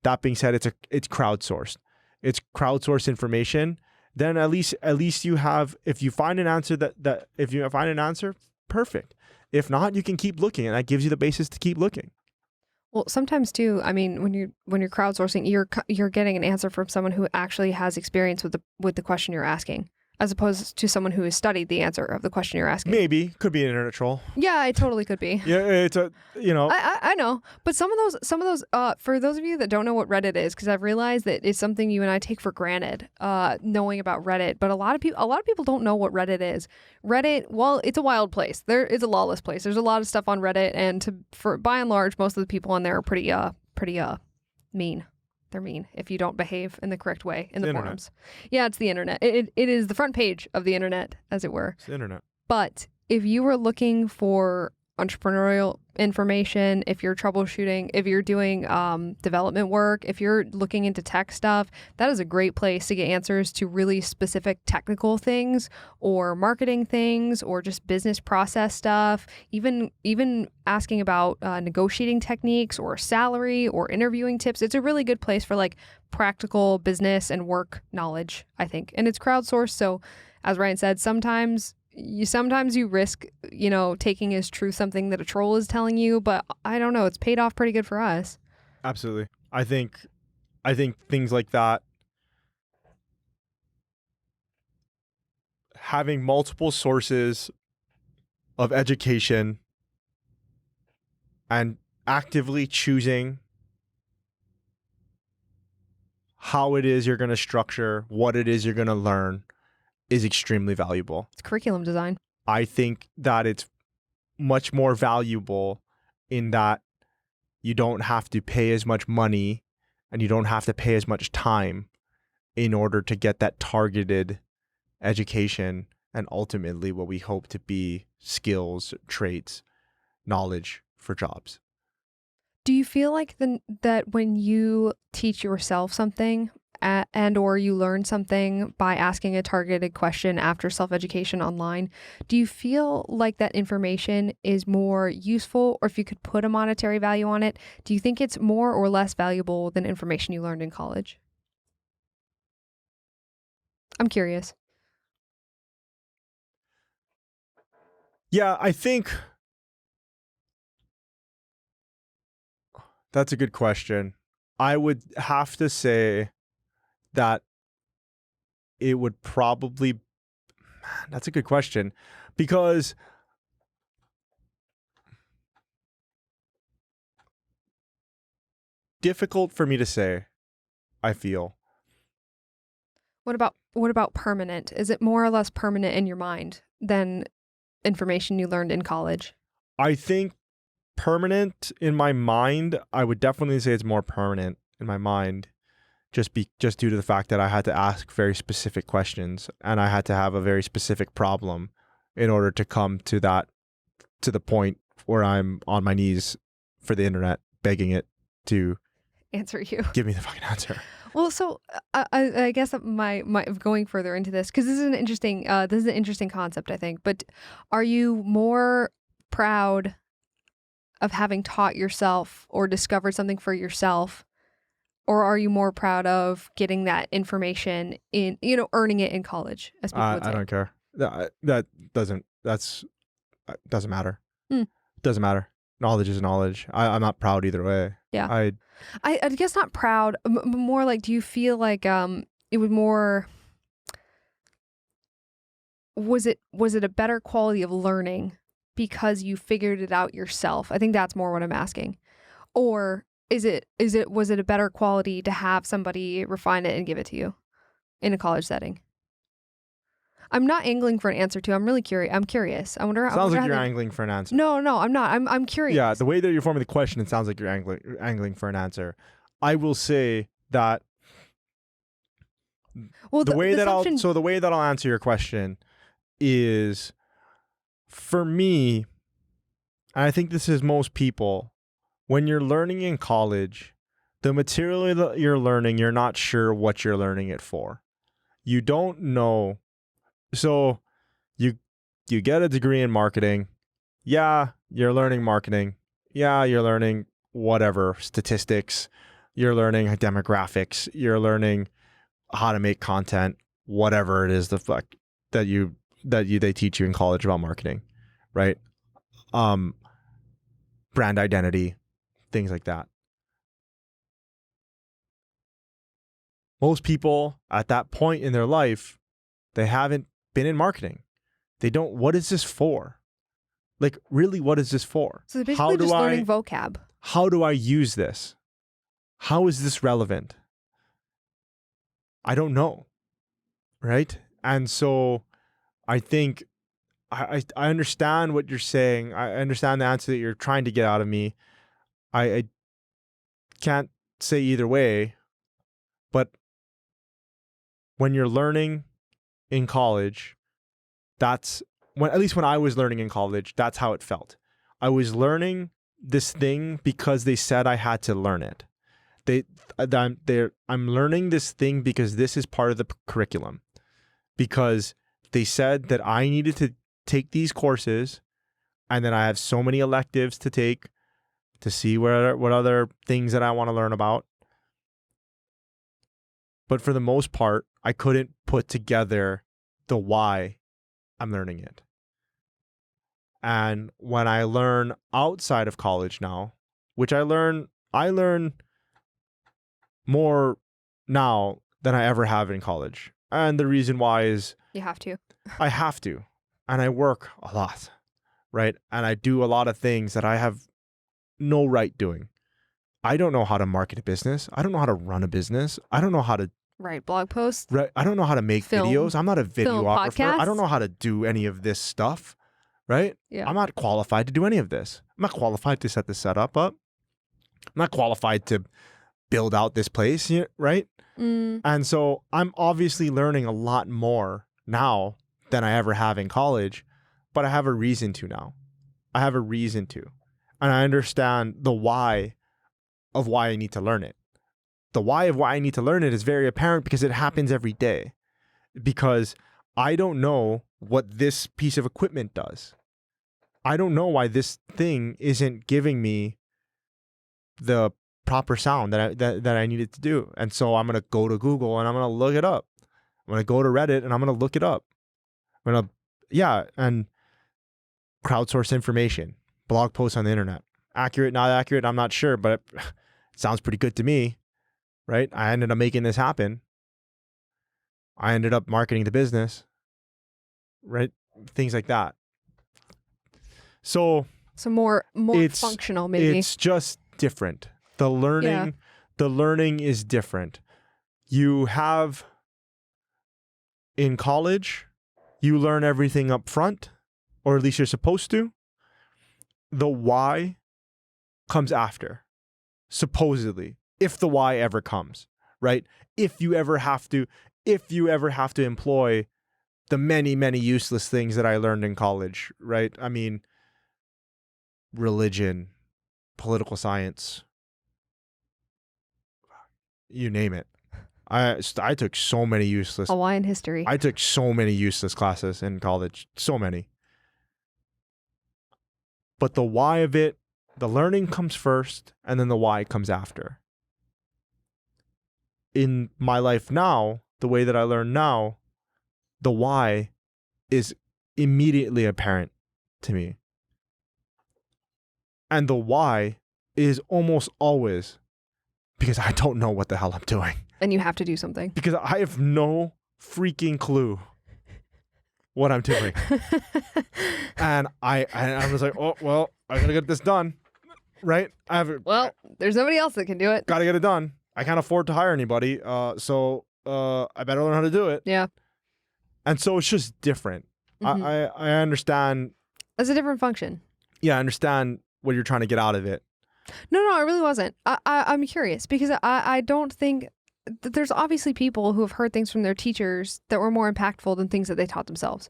That being said, it's crowdsourced. It's crowdsourced information. Then at least you have, if you find an answer perfect. If not, you can keep looking, and that gives you the basis to keep looking. Well, sometimes too, I mean, when you're crowdsourcing, you're getting an answer from someone who actually has experience with the question you're asking, as opposed to someone who has studied the answer of the question you're asking. Maybe could be an internet troll. Yeah, it totally could be. Yeah, it's I know, but some of those for those of you that don't know what Reddit is, because I've realized that it's something you and I take for granted, knowing about Reddit. But a lot of people don't know what Reddit is. Reddit, well, it's a wild place. There is a lawless place. There's a lot of stuff on Reddit, and for by and large, most of the people on there are pretty mean. They're mean if you don't behave in the correct way in the forums. Yeah, it's the internet. It is the front page of the internet, as it were. It's the internet. But if you were looking for entrepreneurial information, if you're troubleshooting, if you're doing development work, if you're looking into tech stuff, that is a great place to get answers to really specific technical things or marketing things or just business process stuff, even asking about negotiating techniques or salary or interviewing tips. It's a really good place for like practical business and work knowledge, I think. And it's crowdsourced. So as Ryan said, sometimes you risk, taking as true something that a troll is telling you, but I don't know, it's paid off pretty good for us. Absolutely. I think things like that, having multiple sources of education and actively choosing how it is you're going to structure, what it is you're going to learn, is extremely valuable. It's curriculum design. I think that it's much more valuable in that you don't have to pay as much money and you don't have to pay as much time in order to get that targeted education and ultimately what we hope to be skills, traits, knowledge for jobs. Do you feel like that when you teach yourself something and or you learn something by asking a targeted question after self-education online, do you feel like that information is more useful, or if you could put a monetary value on it, do you think it's more or less valuable than information you learned in college? I'm curious. Yeah, I think that's a good question. I would have to say that it would probably, that's a good question, because difficult for me to say, I feel. What about permanent? Is it more or less permanent in your mind than information you learned in college? I think permanent in my mind, I would definitely say it's more permanent in my mind. Just due to the fact that I had to ask very specific questions and I had to have a very specific problem in order to come to the point where I'm on my knees for the internet begging it to answer you. Give me the fucking answer. Well, so I guess my going further into this, because this is an interesting concept, I think. But are you more proud of having taught yourself or discovered something for yourself? Or are you more proud of getting that information in, earning it in college, as people would say? I don't care. That doesn't matter. Doesn't matter. Knowledge is knowledge. I'm not proud either way. Yeah. I guess not proud, but more like, do you feel like it would more, was it a better quality of learning because you figured it out yourself? I think that's more what I'm asking. Or was it a better quality to have somebody refine it and give it to you in a college setting? I'm not angling for an answer to. I'm really curious. I'm curious. I wonder. Sounds like you're angling for an answer. No, I'm not. I'm curious. Yeah, the way that you're forming the question, it sounds like you're angling for an answer. I will say that. Well, the way that I'll answer your question is, for me, and I think this is most people, when you're learning in college, the material that you're learning, you're not sure what you're learning it for. You don't know. So you get a degree in marketing. Yeah, you're learning marketing. Yeah, you're learning whatever, statistics. You're learning demographics. You're learning how to make content, whatever it is they teach you in college about marketing, right? Brand identity, things like that. Most people at that point in their life, they haven't been in marketing. They don't, what is this for? Like, really, what is this for? So they're basically just learning vocab. How do I use this? How is this relevant? I don't know, right? And so I think I understand what you're saying. I understand the answer that you're trying to get out of me. I can't say either way, but when you're learning in college, that's when, at least when I was learning in college, that's how it felt. I was learning this thing because they said I had to learn it. I'm learning this thing because this is part of the curriculum, because they said that I needed to take these courses, and then I have so many electives to take to see what other things that I want to learn about. But for the most part, I couldn't put together the why I'm learning it. And when I learn outside of college now, which I learn more now than I ever have in college. And the reason why is You have to. I have to. And I work a lot, right? And I do a lot of things that I have no right doing. I don't know how to market a business. I don't know how to run a business. I don't know how to write blog posts. Right. I don't know how to make Film, videos. I'm not a videographer. podcasts. I don't know how to do any of this stuff, right? Yeah. I'm not qualified to do any of this. I'm not qualified to set this setup up. I'm not qualified to build out this place, right? And so I'm obviously learning a lot more now than I ever have in college, but I have a reason to now. I have a reason to. And I understand the why of why I need to learn it. The why of why I need to learn it is very apparent because it happens every day. Because I don't know what this piece of equipment does. I don't know why this thing isn't giving me the proper sound that I needed to do. And so I'm going to go to Google and I'm going to look it up. I'm going to go to Reddit and I'm going to look it up. I'm going to, and crowdsource information, blog posts on the internet. Accurate, not accurate, I'm not sure, but it sounds pretty good to me, right? I ended up making this happen. I ended up marketing the business, right? Things like that. So more functional, maybe. It's just different. The learning is different. You have, in college, you learn everything up front, or at least you're supposed to. The why comes after, supposedly, if the why ever comes, right? If you ever have to employ the many, many useless things that I learned in college, right? I mean, religion, political science, you name it. I took so many useless Hawaiian history. I took so many useless classes in college, so many. But the why of it, the learning comes first, and then the why comes after. In my life now, the way that I learn now, the why is immediately apparent to me. And the why is almost always because I don't know what the hell I'm doing. And you have to do something. Because I have no freaking clue what I'm doing. And I was like, oh, well, I gotta get this done. Right? There's nobody else that can do it. Gotta get it done. I can't afford to hire anybody. So I better learn how to do it. Yeah. And so it's just different. Mm-hmm. I understand. It's a different function. Yeah, I understand what you're trying to get out of it. No, I really wasn't. I'm curious because I don't think that there's obviously people who have heard things from their teachers that were more impactful than things that they taught themselves.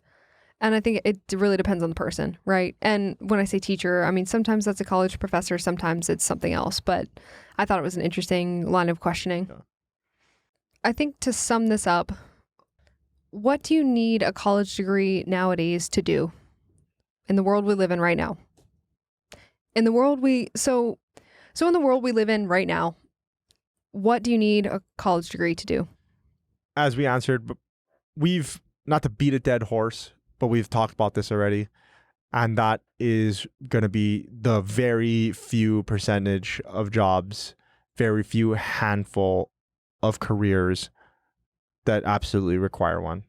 And I think it really depends on the person, right? And when I say teacher, I mean, sometimes that's a college professor, sometimes it's something else. But I thought it was an interesting line of questioning. Yeah. I think to sum this up, what do you need a college degree nowadays to do in the world we live in right now? In the world so in the world we live in right now, what do you need a college degree to do? As we answered, we've, not to beat a dead horse, but we've talked about this already. And that is going to be the very few percentage of jobs, very few handful of careers that absolutely require one.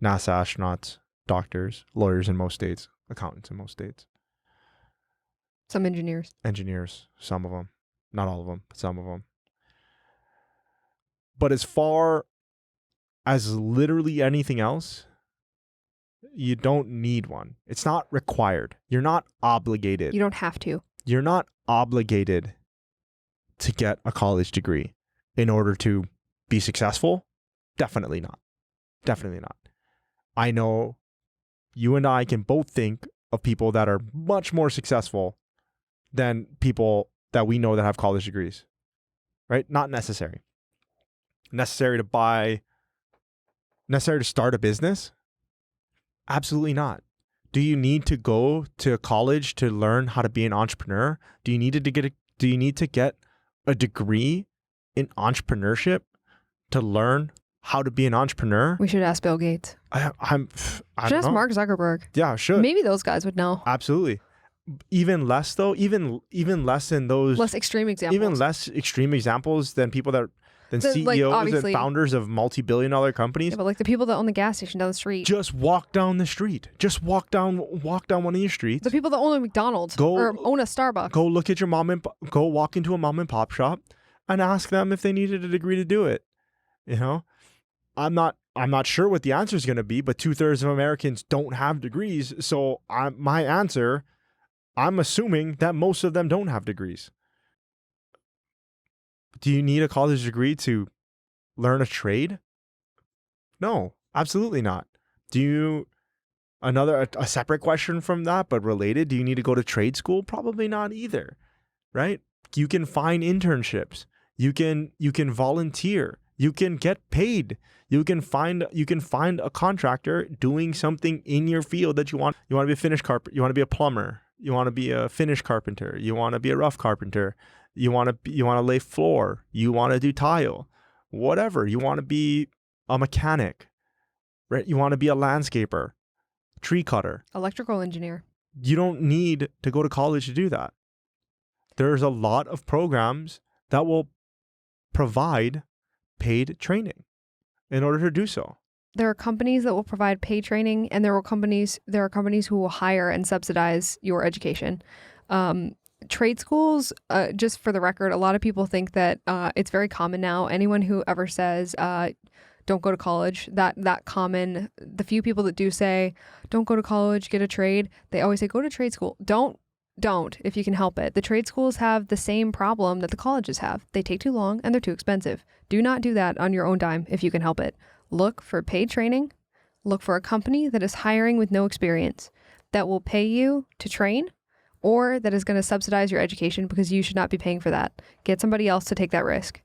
NASA astronauts, doctors, lawyers in most states, accountants in most states. Some engineers. Engineers, some of them. Not all of them, but some of them. But as far as literally anything else, you don't need one. It's not required. You're not obligated. You don't have to. You're not obligated to get a college degree in order to be successful. Definitely not. Definitely not. I know you and I can both think of people that are much more successful than people that we know that have college degrees, right? Not necessary. Necessary to start a business? Absolutely not. Do you need to go to college to learn how to be an entrepreneur? Do you need to get a degree in entrepreneurship to learn how to be an entrepreneur? We should ask Bill Gates. I Should don't ask know. Mark Zuckerberg. Yeah, should. Maybe those guys would know. Absolutely. Even less though, even less in those Less extreme examples. even less extreme examples than people than CEOs like, and obviously. founders of multi-billion-dollar companies. Yeah, but like the people that own the gas station down the street. Just walk down the street. Just walk down one of your streets. The people that own a McDonald's or own a Starbucks. Go look at your go walk into a mom and pop shop and ask them if they needed a degree to do it. You know, I'm not sure what the answer is going to be, but 2/3 of Americans don't have degrees. So my answer, I'm assuming that most of them don't have degrees. Do you need a college degree to learn a trade? No, absolutely not. Do you, a separate question from that, but related, do you need to go to trade school? Probably not either, right? You can find internships. You can volunteer. You can get paid. You can find a contractor doing something in your field that you want. You want to be a finish carpenter. You want to be a plumber. You want to be a finish carpenter. You want to be a rough carpenter. You want to lay floor. You want to do tile. Whatever. You want to be a mechanic, right? You want to be a landscaper, tree cutter. Electrical engineer. You don't need to go to college to do that. There's a lot of programs that will provide paid training in order to do so. There are companies that will provide paid training, and there are companies who will hire and subsidize your education. Trade schools, just for the record, a lot of people think that it's very common now. Anyone who ever says don't go to college, the few people that do say don't go to college, get a trade, they always say go to trade school. Don't if you can help it. The trade schools have the same problem that the colleges have. They take too long and they're too expensive. Do not do that on your own dime if you can help it. Look for paid training. Look for a company that is hiring with no experience, that will pay you to train, or that is going to subsidize your education, because you should not be paying for that. Get somebody else to take that risk.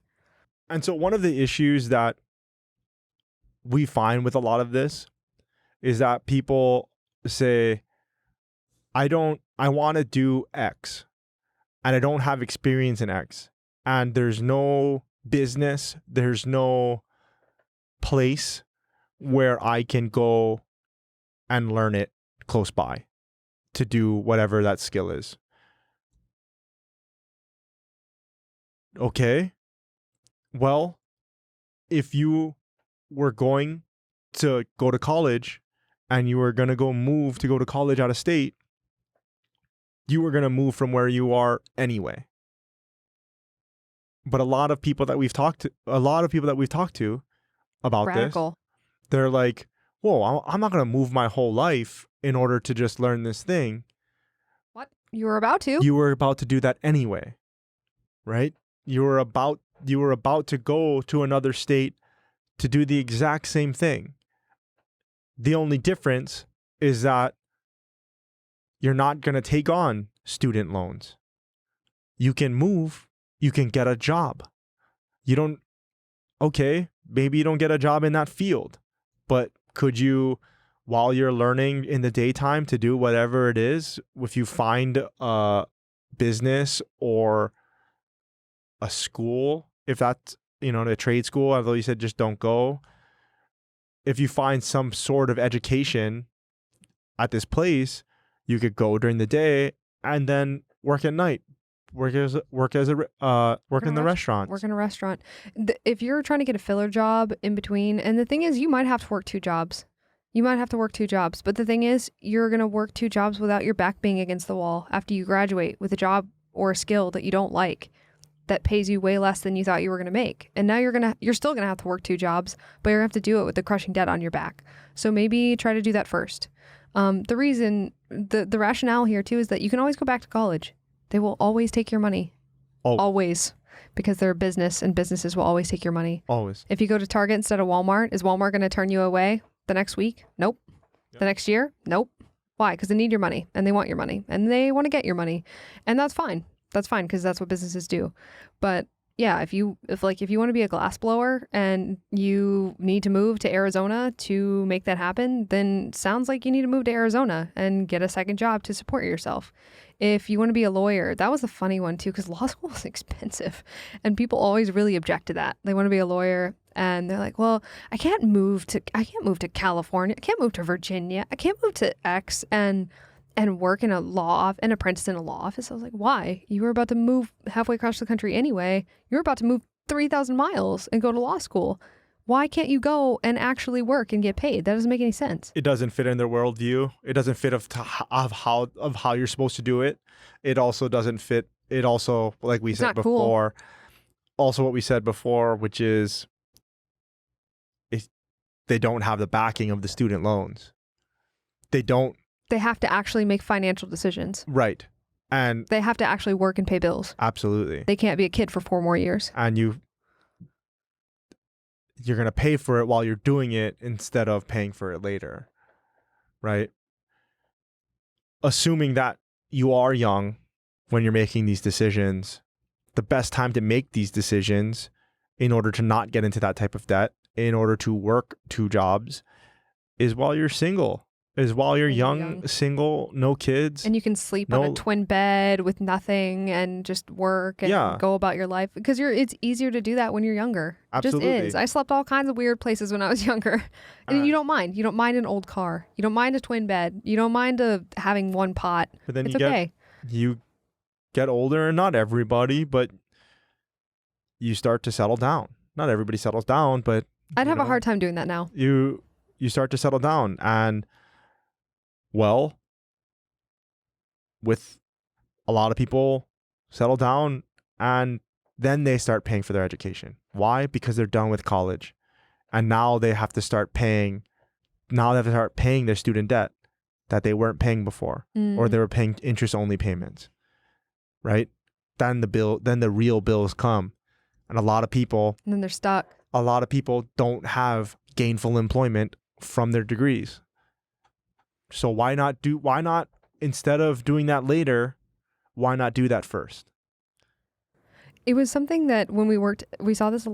And so one of the issues that we find with a lot of this is that people say, I want to do X and I don't have experience in X, and there's no business, there's no place where I can go and learn it close by to do whatever that skill is. Okay. Well, if you were going to go to college and you were going to move to go to college out of state, you were going to move from where you are anyway. But a lot of people that we've talked to about Radical. this, they're like, whoa, I'm not going to move my whole life in order to just learn this thing. What? You were about to? You were about to do that anyway, right? You were about to go to another state to do the exact same thing. The only difference is that you're not going to take on student loans. You can move, you can get a job. Maybe you don't get a job in that field, but could you, while you're learning in the daytime to do whatever it is, if you find a business or a school, if that's, a trade school, although you said just don't go, if you find some sort of education at this place, you could go during the day and then work at night. Work in the restaurant. Work in a restaurant. If you're trying to get a filler job in between, and the thing is, you might have to work 2 jobs. But the thing is, you're going to work 2 jobs without your back being against the wall after you graduate with a job or a skill that you don't like, that pays you way less than you thought you were going to make. And now you're still going to have to work 2 jobs, but you're going to have to do it with the crushing debt on your back. So maybe try to do that first. The rationale here too is that you can always go back to college. They will always take your money. Oh. Always. Because they're a business and businesses will always take your money. Always. If you go to Target instead of Walmart, is Walmart going to turn you away the next week? Nope. Yep. The next year? Nope. Why? Because they need your money and they want your money and they want to get your money. And that's fine. That's fine because that's what businesses do. But yeah, if you want to be a glass blower and you need to move to Arizona to make that happen, then sounds like you need to move to Arizona and get a second job to support yourself. If you want to be a lawyer, that was a funny one too, because law school is expensive and people always really object to that. They want to be a lawyer and they're like, well, I can't move to California. I can't move to Virginia. I can't move to X and work in an apprentice in a law office. I was like, why? You were about to move halfway across the country anyway. You were about to move 3,000 miles and go to law school. Why can't you go and actually work and get paid? That doesn't make any sense. It doesn't fit in their worldview. It doesn't fit of how you're supposed to do it. It also doesn't fit. It also, like we said before, also what we said before, which is they don't have the backing of the student loans. They have to actually make financial decisions. Right. And they have to actually work and pay bills. Absolutely. They can't be a kid for 4 more years. And you're going to pay for it while you're doing it instead of paying for it later. Right? Assuming that you are young when you're making these decisions, the best time to make these decisions in order to not get into that type of debt, in order to work 2 jobs, is while you're single. Is while you're young, single, no kids. And you can sleep on a twin bed with nothing and just work and go about your life. Because it's easier to do that when you're younger. Absolutely. It just is. I slept all kinds of weird places when I was younger. And you don't mind. You don't mind an old car. You don't mind a twin bed. You don't mind having 1 pot. But then it's okay. You get older, and not everybody, but you start to settle down. Not everybody settles down, but... I'd have a hard time doing that now. You start to settle down and... Well, with a lot of people settle down and then they start paying for their education. Why? Because they're done with college. And now they have to start paying their student debt that they weren't paying before, or they were paying interest-only payments. Right? Then the real bills come. And a lot of people... And then they're stuck. A lot of people don't have gainful employment from their degrees. So why not, instead of doing that later, why not do that first? It was something that when we worked, I saw this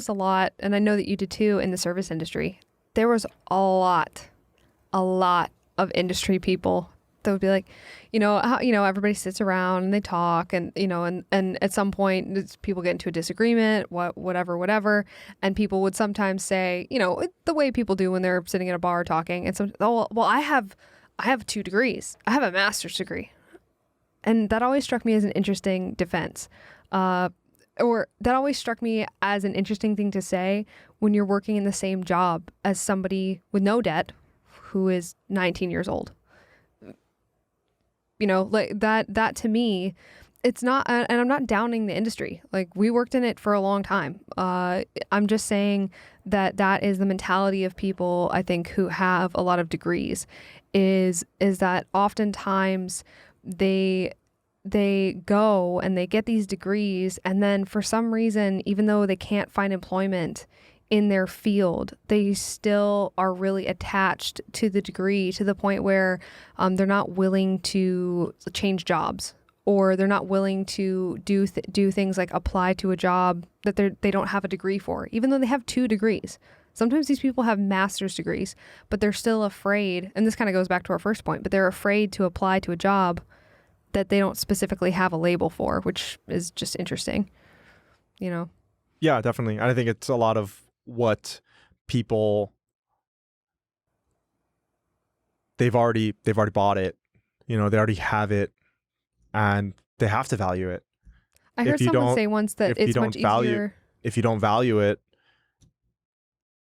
a lot, and I know that you did too, in the service industry. There was a lot of industry people that would be like, everybody sits around and they talk and at some point people get into a disagreement, whatever. And people would sometimes say, the way people do when they're sitting at a bar talking, and I have 2 degrees. I have a master's degree. And that always struck me as an interesting defense. Or that always struck me as an interesting thing to say when you're working in the same job as somebody with no debt who is 19 years old. Like that to me, it's not, and I'm not downing the industry. Like, we worked in it for a long time. I'm just saying that is the mentality of people, I think, who have a lot of degrees, is that oftentimes they go and they get these degrees, and then for some reason, even though they can't find employment in their field, they still are really attached to the degree to the point where they're not willing to change jobs, or they're not willing to do things like apply to a job that they don't have a degree for, even though they have 2 degrees. Sometimes these people have master's degrees, but they're still afraid, and this kind of goes back to our first point, but they're afraid to apply to a job that they don't specifically have a label for, which is just interesting, you know? Yeah, definitely. I think it's a lot of what people, they've already bought it, you know, they already have it, and they have to value it. I heard someone say once that it's much easier. If you don't value it,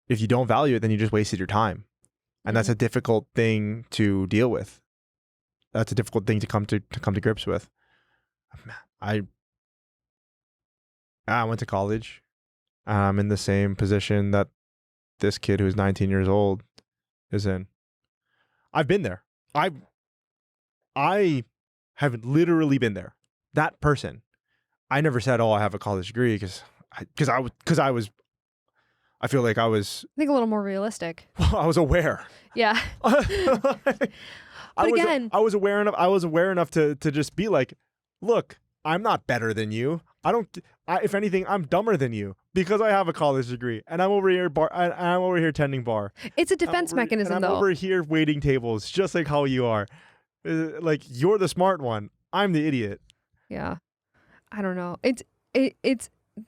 then you just wasted your time. And that's a difficult thing to deal with. That's a difficult thing to come to grips with. I went to college. I'm in the same position that this kid who's 19 years old is in. I've been there. I have literally been there. That person. I never said, "Oh, I have a college degree," because I feel like I was. I think a little more realistic. I was aware. Yeah. I was aware enough to just be like, look, I'm not better than you. If anything, I'm dumber than you because I have a college degree and I'm over here tending bar. It's a defense mechanism, though. I'm over here waiting tables, just like how you are. Like, you're the smart one. I'm the idiot. Yeah. I don't know.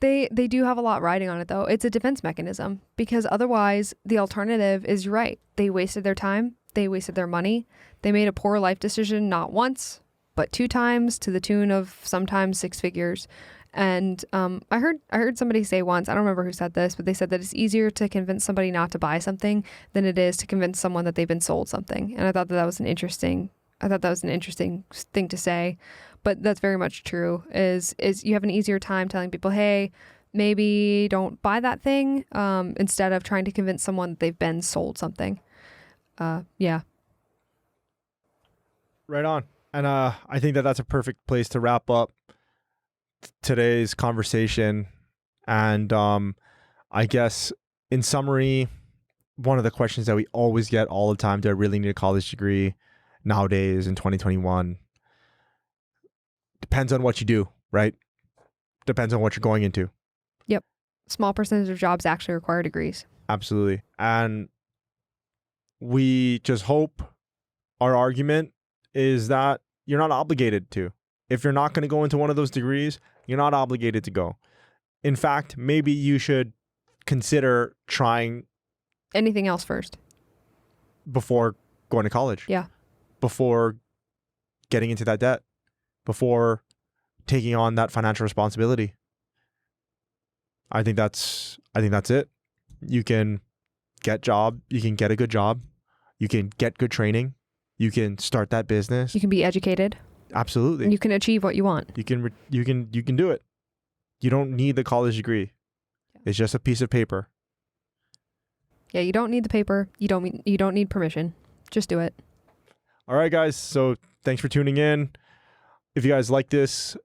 They do have a lot riding on it, though. It's a defense mechanism because otherwise the alternative is, you're right. They wasted their time. They wasted their money. They made a poor life decision, not once, but 2 times, to the tune of sometimes 6 figures. And I heard somebody say once, I don't remember who said this, but they said that it's easier to convince somebody not to buy something than it is to convince someone that they've been sold something. And I thought that was an interesting thing to say. But that's very much true, is you have an easier time telling people, hey, maybe don't buy that thing, instead of trying to convince someone that they've been sold something. Yeah. Right on. And I think that's a perfect place to wrap up today's conversation. And I guess in summary, one of the questions that we always get all the time, do I really need a college degree nowadays in 2021? Depends on what you do, right? Depends on what you're going into. Yep. Small percentage of jobs actually require degrees. Absolutely. And we just hope our argument is that you're not obligated to. If you're not going to go into one of those degrees, you're not obligated to go. In fact, maybe you should consider trying anything else first before going to college. Yeah. Before getting into that debt. Before taking on that financial responsibility. I think that's it. You can get a good job. You can get good training. You can start that business. You can be educated. Absolutely. And you can achieve what you want. You can do it. You don't need the college degree. It's just a piece of paper. Yeah, you don't need the paper. You don't need permission. Just do it. All right, guys. So thanks for tuning in. If you guys like this,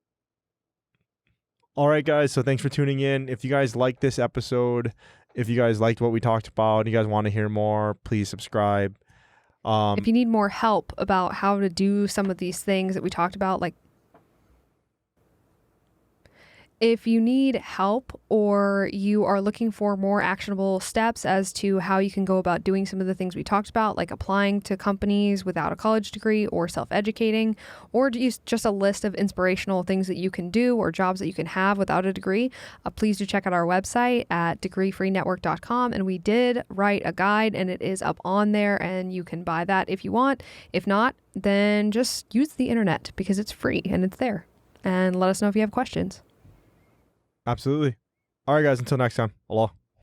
all right, guys. So thanks for tuning in. If you guys like this episode, if you guys liked what we talked about, and you guys want to hear more, please subscribe. If you need more help about how to do some of these things that we talked about, like if you need help or you are looking for more actionable steps as to how you can go about doing some of the things we talked about, like applying to companies without a college degree or self-educating, or just a list of inspirational things that you can do or jobs that you can have without a degree, please do check out our website at degreefreenetwork.com. And we did write a guide and it is up on there and you can buy that if you want. If not, then just use the internet because it's free and it's there. And let us know if you have questions. Absolutely. All right, guys. Until next time. Aloha.